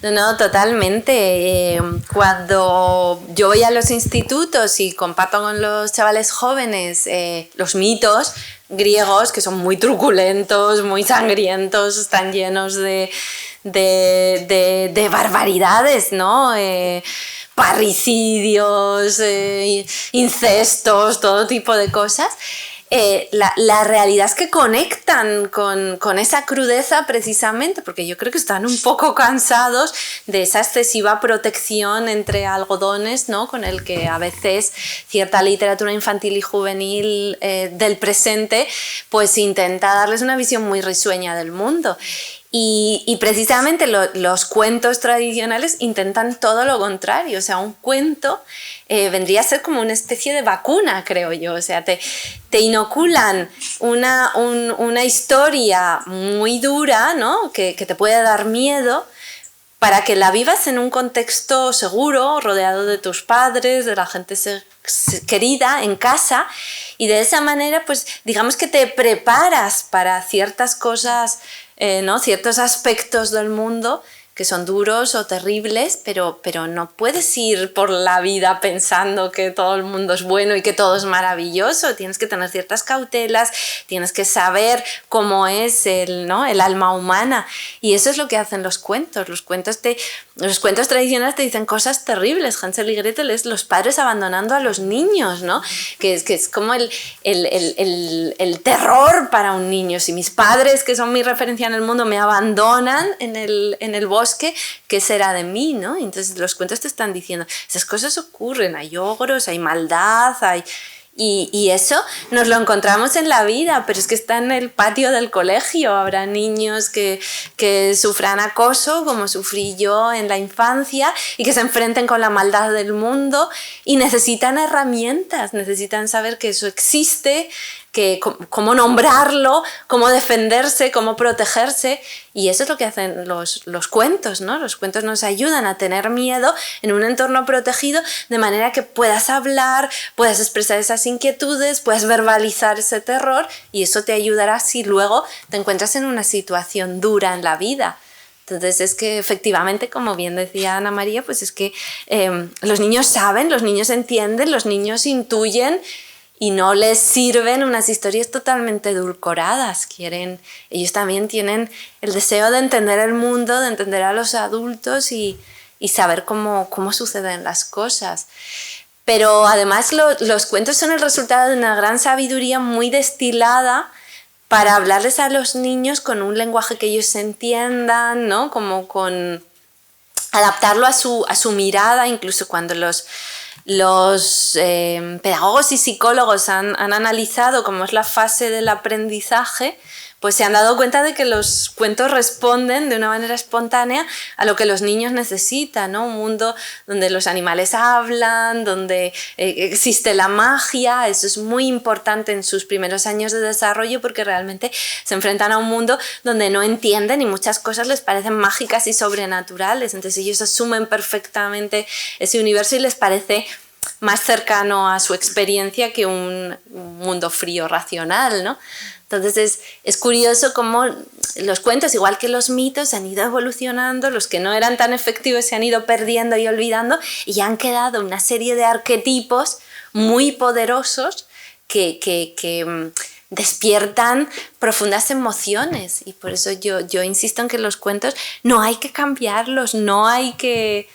No, totalmente. Cuando yo voy a los institutos y comparto con los chavales jóvenes los mitos griegos, que son muy truculentos, muy sangrientos, están llenos de barbaridades, ¿no? Parricidios, incestos, todo tipo de cosas. La realidad es que conectan con esa crudeza precisamente, porque yo creo que están un poco cansados de esa excesiva protección entre algodones, ¿no? Con el que a veces cierta literatura infantil y juvenil del presente pues intenta darles una visión muy risueña del mundo. Y precisamente los cuentos tradicionales intentan todo lo contrario. O sea, un cuento vendría a ser como una especie de vacuna, creo yo. O sea, te inoculan una historia muy dura, ¿no? que te puede dar miedo, para que la vivas en un contexto seguro, rodeado de tus padres, de la gente querida, en casa, y de esa manera, pues digamos que te preparas para ciertas cosas, ¿no? Ciertos aspectos del mundo son duros o terribles, pero no puedes ir por la vida pensando que todo el mundo es bueno y que todo es maravilloso. Tienes que tener ciertas cautelas, tienes que saber cómo es el alma humana. Y eso es lo que hacen los cuentos. Los cuentos tradicionales te dicen cosas terribles. Hansel y Gretel es los padres abandonando a los niños, ¿no? Que es como el terror para un niño. Si mis padres, que son mi referencia en el mundo, me abandonan en el bosque, ¿qué será de mí, no? Entonces los cuentos te están diciendo, esas cosas ocurren, hay ogros, hay maldad, y eso nos lo encontramos en la vida, pero es que está en el patio del colegio. Habrá niños que sufran acoso, como sufrí yo en la infancia, y que se enfrenten con la maldad del mundo y necesitan herramientas, necesitan saber que eso existe, cómo nombrarlo, cómo defenderse, cómo protegerse. Y eso es lo que hacen los cuentos, ¿no? Los cuentos nos ayudan a tener miedo en un entorno protegido, de manera que puedas hablar, puedas expresar esas inquietudes, puedas verbalizar ese terror, y eso te ayudará si luego te encuentras en una situación dura en la vida. Entonces es que efectivamente, como bien decía Ana María, pues es que los niños saben, los niños entienden, los niños intuyen, y no les sirven unas historias totalmente edulcoradas. Ellos también tienen el deseo de entender el mundo, de entender a los adultos y saber cómo suceden las cosas. Pero además los cuentos son el resultado de una gran sabiduría muy destilada para hablarles a los niños con un lenguaje que ellos entiendan, ¿no? Como con adaptarlo a su mirada, incluso cuando los pedagogos y psicólogos han analizado cómo es la fase del aprendizaje, pues se han dado cuenta de que los cuentos responden de una manera espontánea a lo que los niños necesitan, ¿no? Un mundo donde los animales hablan, donde existe la magia. Eso es muy importante en sus primeros años de desarrollo, porque realmente se enfrentan a un mundo donde no entienden y muchas cosas les parecen mágicas y sobrenaturales. Entonces ellos asumen perfectamente ese universo y les parece más cercano a su experiencia que un mundo frío racional, ¿no? Entonces es curioso cómo los cuentos, igual que los mitos, han ido evolucionando, los que no eran tan efectivos se han ido perdiendo y olvidando, y han quedado una serie de arquetipos muy poderosos que despiertan profundas emociones. Y por eso yo insisto en que los cuentos no hay que cambiarlos, no hay que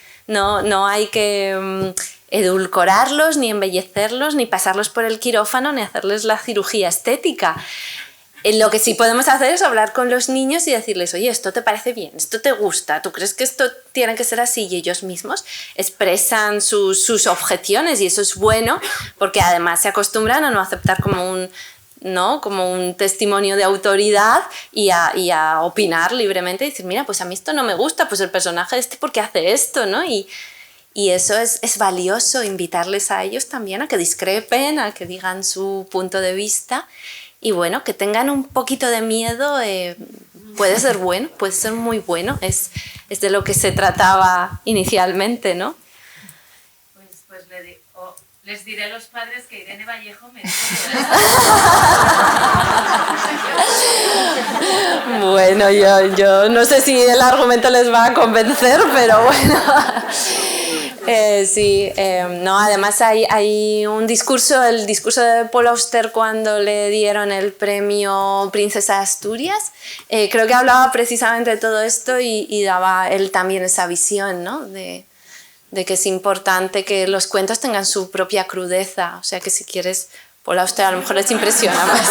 edulcorarlos, ni embellecerlos, ni pasarlos por el quirófano, ni hacerles la cirugía estética. Lo que sí podemos hacer es hablar con los niños y decirles, oye, esto te parece bien, esto te gusta, ¿tú crees que esto tiene que ser así? Y ellos mismos expresan sus objeciones, y eso es bueno, porque además se acostumbran a no aceptar como un testimonio de autoridad y a opinar libremente y decir, mira, pues a mí esto no me gusta, pues el personaje ¿por qué hace esto? ¿No? Y eso es valioso, invitarles a ellos también a que discrepen, a que digan su punto de vista. Y bueno, que tengan un poquito de miedo puede ser bueno, puede ser muy bueno. Es de lo que se trataba inicialmente, ¿no? Pues les diré a los padres que Irene Vallejo me dijo que... Bueno, yo no sé si el argumento les va a convencer, pero bueno... Sí, no, además hay un discurso, el discurso de Paul Auster cuando le dieron el premio Princesa de Asturias, creo que hablaba precisamente de todo esto y daba él también esa visión, ¿no? de que es importante que los cuentos tengan su propia crudeza, o sea que si quieres, Paul Auster a lo mejor les impressiona más.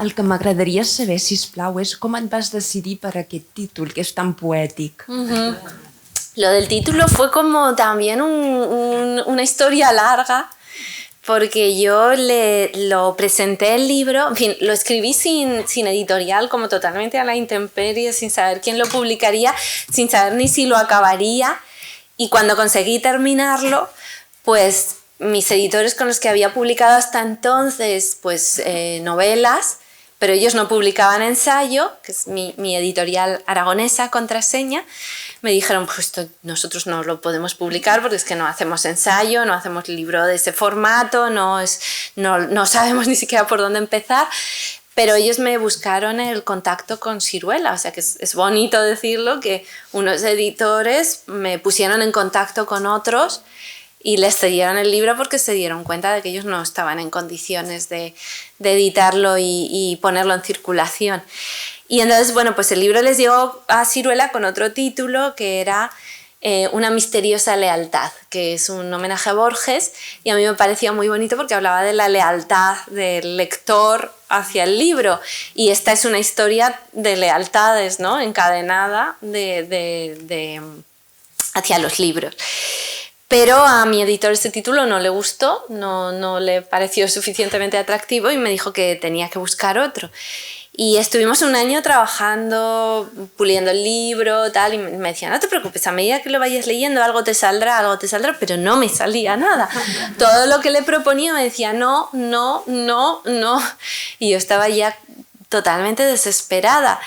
El que m'agradaria saber, sisplau, és com et vas decidir per aquest títol, que és tan poètic. Lo del título fue como también una historia larga, porque yo lo presenté el libro, en fin, lo escribí sin editorial, como totalmente a la intemperie, sin saber quién lo publicaría, sin saber ni si lo acabaría, y cuando conseguí terminarlo, pues mis editores con los que había publicado hasta entonces pues novelas, pero ellos no publicaban ensayo, que es mi editorial aragonesa, Contraseña, me dijeron, pues esto nosotros no lo podemos publicar porque es que no hacemos ensayo, no hacemos libro de ese formato, no sabemos ni siquiera por dónde empezar, pero ellos me buscaron el contacto con Siruela, o sea que es bonito decirlo, que unos editores me pusieron en contacto con otros y les cedieron el libro porque se dieron cuenta de que ellos no estaban en condiciones de editarlo y ponerlo en circulación. Y entonces, bueno, pues el libro les llegó a Siruela con otro título que era Una misteriosa lealtad, que es un homenaje a Borges, y a mí me parecía muy bonito porque hablaba de la lealtad del lector hacia el libro, y esta es una historia de lealtades, ¿no?, encadenada hacia los libros. Pero a mi editor este título no le gustó, no le pareció suficientemente atractivo y me dijo que tenía que buscar otro. Y estuvimos un año trabajando, puliendo el libro, tal, y me decía, no te preocupes, a medida que lo vayas leyendo algo te saldrá, pero no me salía nada. Todo lo que le proponía me decía no, no, no, no, y yo estaba ya totalmente desesperada.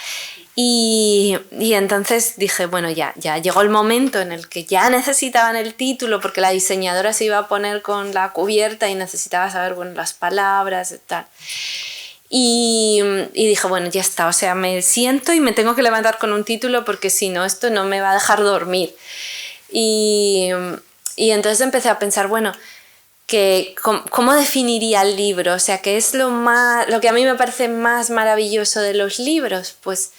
Y entonces dije, bueno, ya llegó el momento en el que ya necesitaban el título porque la diseñadora se iba a poner con la cubierta y necesitaba saber, bueno, las palabras y tal. Y dije, bueno, ya está, o sea, me siento y me tengo que levantar con un título porque si no, esto no me va a dejar dormir. Y entonces empecé a pensar, bueno, ¿cómo definiría el libro? O sea, ¿qué es lo que a mí me parece más maravilloso de los libros? Pues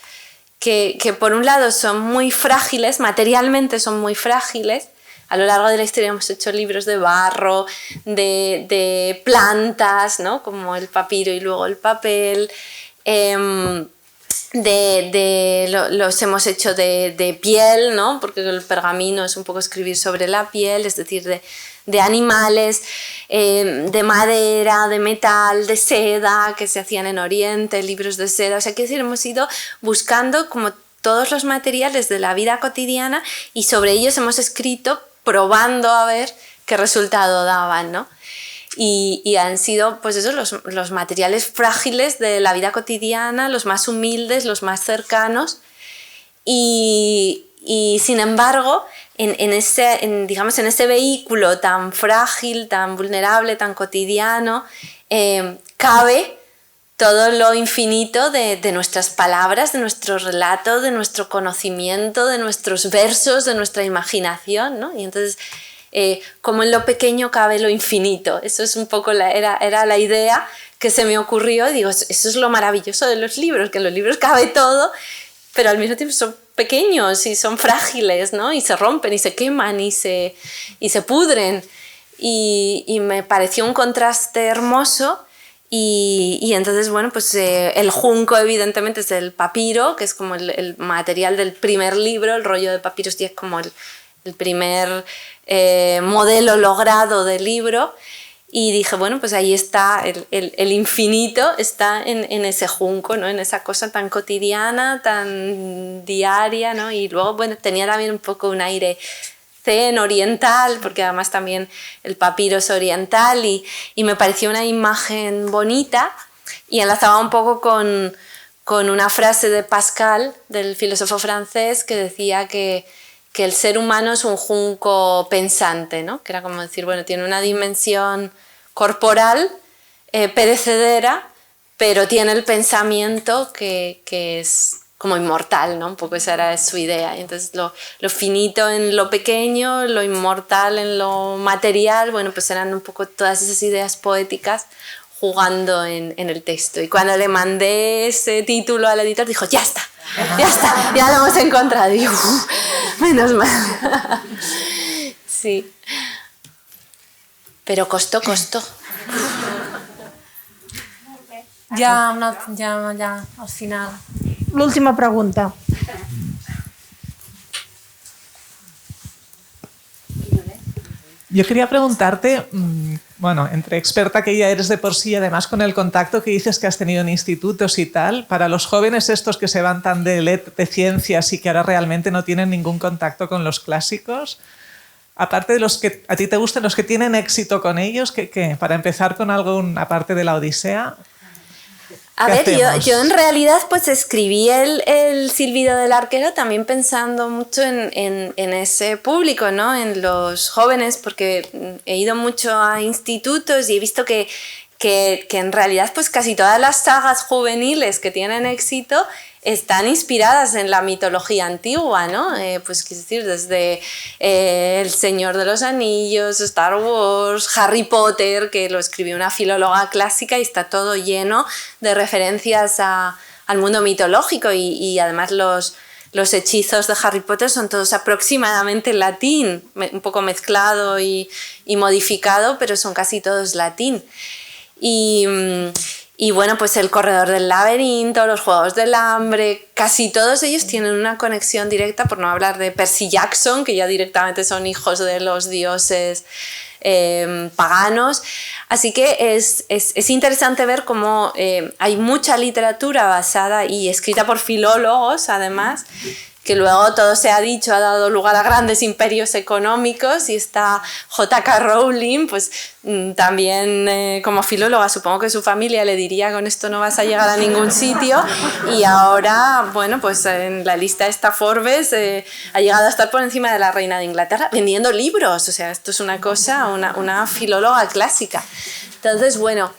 que por un lado son muy frágiles, materialmente son muy frágiles. A lo largo de la historia hemos hecho libros de barro, de plantas, ¿no?, como el papiro y luego el papel. Los hemos hecho de piel, ¿no?, porque el pergamino es un poco escribir sobre la piel, es decir, de animales, de madera, de metal, de seda, que se hacían en Oriente, libros de seda. O sea, quiero decir, hemos ido buscando como todos los materiales de la vida cotidiana y sobre ellos hemos escrito probando a ver qué resultado daban, ¿no? Y han sido, pues eso, los materiales frágiles de la vida cotidiana, los más humildes, los más cercanos. Y sin embargo, en ese vehículo tan frágil, tan vulnerable, tan cotidiano, cabe todo lo infinito de nuestras palabras, de nuestro relato, de nuestro conocimiento, de nuestros versos, de nuestra imaginación, ¿no? Y entonces, como en lo pequeño cabe lo infinito. Eso es un poco era la idea que se me ocurrió. Digo, eso es lo maravilloso de los libros, que en los libros cabe todo, pero al mismo tiempo son pequeños y son frágiles, ¿no? Y se rompen y se queman y se pudren. Y me pareció un contraste hermoso. Y entonces, bueno, pues el junco evidentemente es el papiro, que es como el material del primer libro. El rollo de papiros ya es como el primer modelo logrado de libro. Y dije, bueno, pues ahí está el infinito, está en ese junco, ¿no?, en esa cosa tan cotidiana, tan diaria, ¿no? Y luego, bueno, tenía también un poco un aire zen, oriental, porque además también el papiro es oriental, y me pareció una imagen bonita y enlazaba un poco con una frase de Pascal, del filósofo francés, que decía que el ser humano es un junco pensante, ¿no? Que era como decir, bueno, tiene una dimensión corporal, perecedera, pero tiene el pensamiento que es como inmortal, ¿no? Un poco esa era su idea. Y entonces lo finito en lo pequeño, lo inmortal en lo material, bueno, pues eran un poco todas esas ideas poéticas jugando en el texto. Y cuando le mandé ese título al editor, dijo, ya está, ya lo hemos encontrado. Y yo, menos mal. Sí. Pero costó. Ja, al final. L'última pregunta. Yo quería preguntarte, bueno, entre experta que ya eres de por sí y además con el contacto que dices que has tenido en institutos y tal, para los jóvenes estos que se van tan de ciencias y que ahora realmente no tienen ningún contacto con los clásicos, aparte de los que a ti te gustan, los que tienen éxito con ellos, ¿qué? Para empezar con algo, aparte de la Odisea. A ver, yo en realidad pues escribí el Silbido del arquero también pensando mucho en ese público, ¿no? En los jóvenes, porque he ido mucho a institutos y he visto que que en realidad pues casi todas las sagas juveniles que tienen éxito están inspiradas en la mitología antigua, ¿no? Pues quiero decir, desde El Señor de los Anillos, Star Wars, Harry Potter, que lo escribió una filóloga clásica y está todo lleno de referencias al mundo mitológico y además los hechizos de Harry Potter son todos aproximadamente en latín, un poco mezclado y modificado, pero son casi todos latín. Y bueno, pues El Corredor del Laberinto, Los Juegos del Hambre, casi todos ellos tienen una conexión directa, por no hablar de Percy Jackson, que ya directamente son hijos de los dioses paganos. Así que es interesante ver cómo hay mucha literatura basada y escrita por filólogos, además, que luego todo se ha dicho, ha dado lugar a grandes imperios económicos, y está J.K. Rowling, pues también como filóloga, supongo que su familia le diría: con esto no vas a llegar a ningún sitio, y ahora, bueno, pues en la lista esta Forbes ha llegado a estar por encima de la reina de Inglaterra vendiendo libros. O sea, esto es una cosa, una filóloga clásica. Entonces, bueno,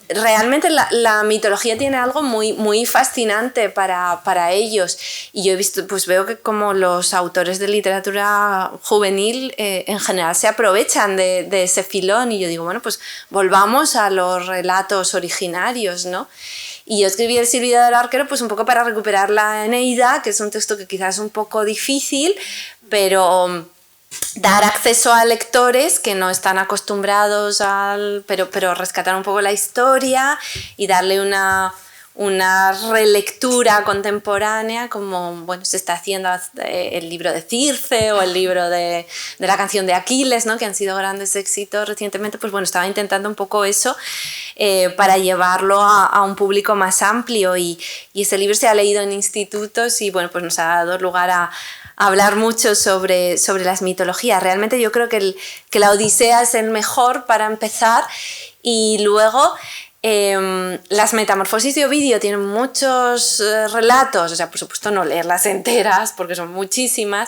realmente la mitología tiene algo muy, muy fascinante para ellos, y yo he visto, pues veo que como los autores de literatura juvenil en general se aprovechan de ese filón, y yo digo, bueno, pues volvamos a los relatos originarios, ¿no? Y yo escribí El Silbido del Arquero pues un poco para recuperar la Eneida, que es un texto que quizás es un poco difícil, pero dar acceso a lectores que no están acostumbrados pero rescatar un poco la historia y darle una relectura contemporánea, como bueno, se está haciendo el libro de Circe o el libro de la canción de Aquiles, ¿no? Que han sido grandes éxitos recientemente. Pues bueno, estaba intentando un poco eso para llevarlo a un público más amplio, y ese libro se ha leído en institutos y bueno, pues nos ha dado lugar a hablar mucho sobre las mitologías. Realmente yo creo que la Odisea es el mejor para empezar, y luego las Metamorfosis de Ovidio tienen muchos relatos, o sea, por supuesto no leerlas enteras porque son muchísimas,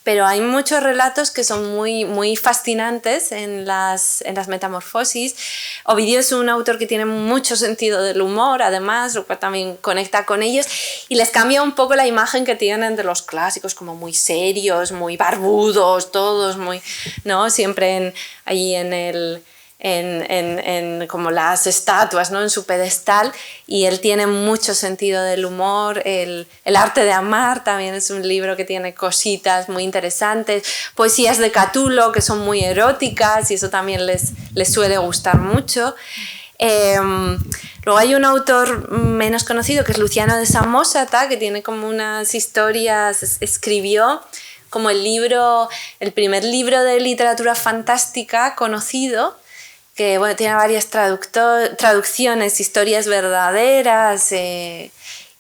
pero hay muchos relatos que son muy, muy fascinantes en las Metamorfosis. Ovidio es un autor que tiene mucho sentido del humor, además, lo cual también conecta con ellos, y les cambia un poco la imagen que tienen de los clásicos, como muy serios, muy barbudos, todos muy, ¿no? Siempre allí en como las estatuas, ¿no? En su pedestal, y él tiene mucho sentido del humor. El arte de amar también es un libro que tiene cositas muy interesantes, poesías de Catulo que son muy eróticas y eso también les suele gustar mucho. Luego hay un autor menos conocido que es Luciano de Samosata, que tiene como unas historias, escribió como el primer libro de literatura fantástica conocido, que bueno, tiene varias traducciones, historias verdaderas,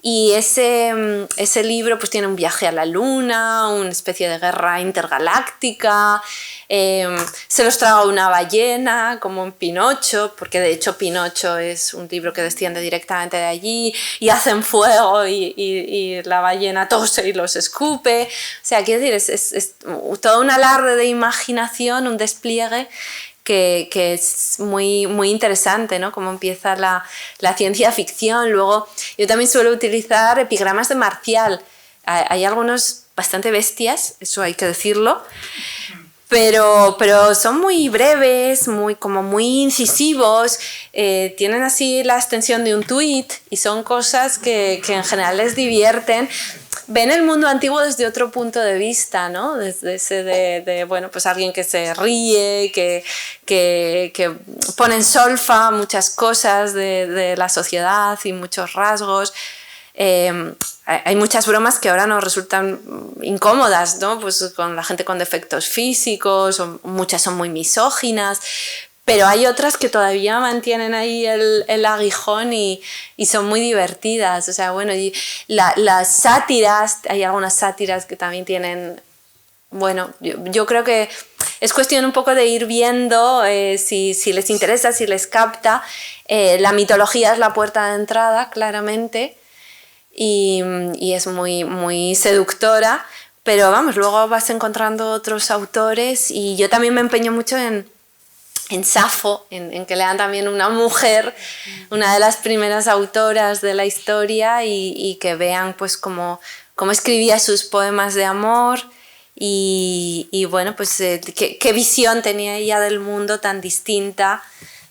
y ese libro pues tiene un viaje a la luna, una especie de guerra intergaláctica, se los traga una ballena, como en Pinocho, porque de hecho Pinocho es un libro que desciende directamente de allí, y hacen fuego y la ballena tose y los escupe. O sea, quiero decir, es todo un alarde de imaginación, un despliegue que es muy, muy interesante, ¿no? Cómo empieza la ciencia ficción. Luego, yo también suelo utilizar epigramas de Marcial. Hay algunos bastante bestias, eso hay que decirlo, pero son muy breves, como muy incisivos, tienen así la extensión de un tuit, y son cosas que en general les divierten. Ven el mundo antiguo desde otro punto de vista, ¿no? Desde ese de bueno, pues alguien que se ríe, que pone en solfa muchas cosas de la sociedad y muchos rasgos. Hay muchas bromas que ahora nos resultan incómodas, ¿no? Pues con la gente con defectos físicos, muchas son muy misóginas, pero hay otras que todavía mantienen ahí el aguijón y son muy divertidas. O sea, bueno, y las sátiras, hay algunas sátiras que también tienen, bueno, yo creo que es cuestión un poco de ir viendo si les interesa, si les capta. La mitología es la puerta de entrada, claramente, y es muy, muy seductora, pero vamos, luego vas encontrando otros autores, y yo también me empeño mucho en en Safo, en que lean también una mujer, una de las primeras autoras de la historia, y que vean pues cómo escribía sus poemas de amor y bueno, pues qué visión tenía ella del mundo tan distinta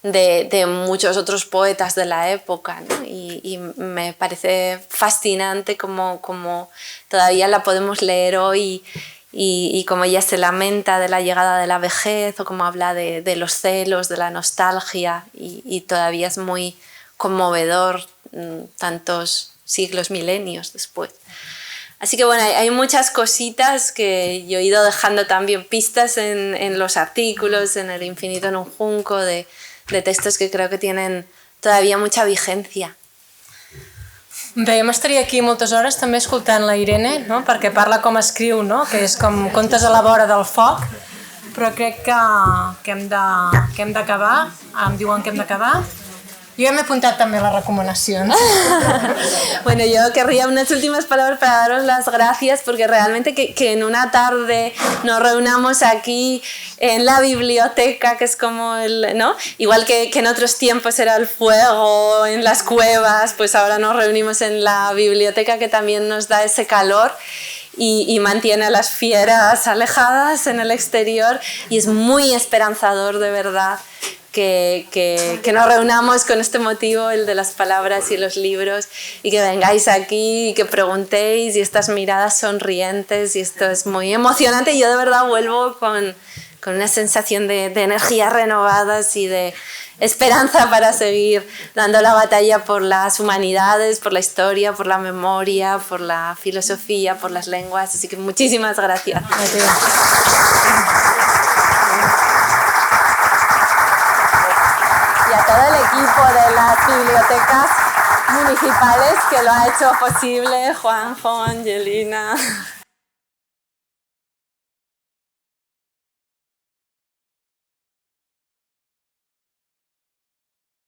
de muchos otros poetas de la época, ¿no? Y me parece fascinante cómo todavía la podemos leer hoy y cómo ella se lamenta de la llegada de la vejez o cómo habla de los celos, de la nostalgia y todavía es muy conmovedor tantos siglos, milenios después. Así que bueno, hay muchas cositas que yo he ido dejando también pistas en los artículos, en El infinito en un junco, de textos que creo que tienen todavía mucha vigencia. Bé, jo m'estaria aquí moltes hores també escoltant la Irene, no? Perquè parla com escriu, no? Que és com contes a la vora del foc, però crec que hem d'acabar, em diuen que hem d'acabar. Jo ja m'he apuntat també les recomanacions. Bueno, yo querría unas últimas palabras para daros las gracias, porque realmente que en una tarde nos reunamos aquí en la biblioteca, que es como ¿no? Igual que en otros tiempos era el fuego en las cuevas, pues ahora nos reunimos en la biblioteca, que también nos da ese calor y mantiene a las fieras alejadas en el exterior, y es muy esperanzador, de verdad, que nos reunamos con este motivo, el de las palabras y los libros, y que vengáis aquí y que preguntéis, y estas miradas sonrientes, y esto es muy emocionante. Y yo de verdad vuelvo con una sensación de energías renovadas y de esperanza para seguir dando la batalla por las humanidades, por la historia, por la memoria, por la filosofía, por las lenguas. Así que muchísimas gracias. Y a todo el equipo de las bibliotecas municipales que lo ha hecho posible, Juanjo, Angelina.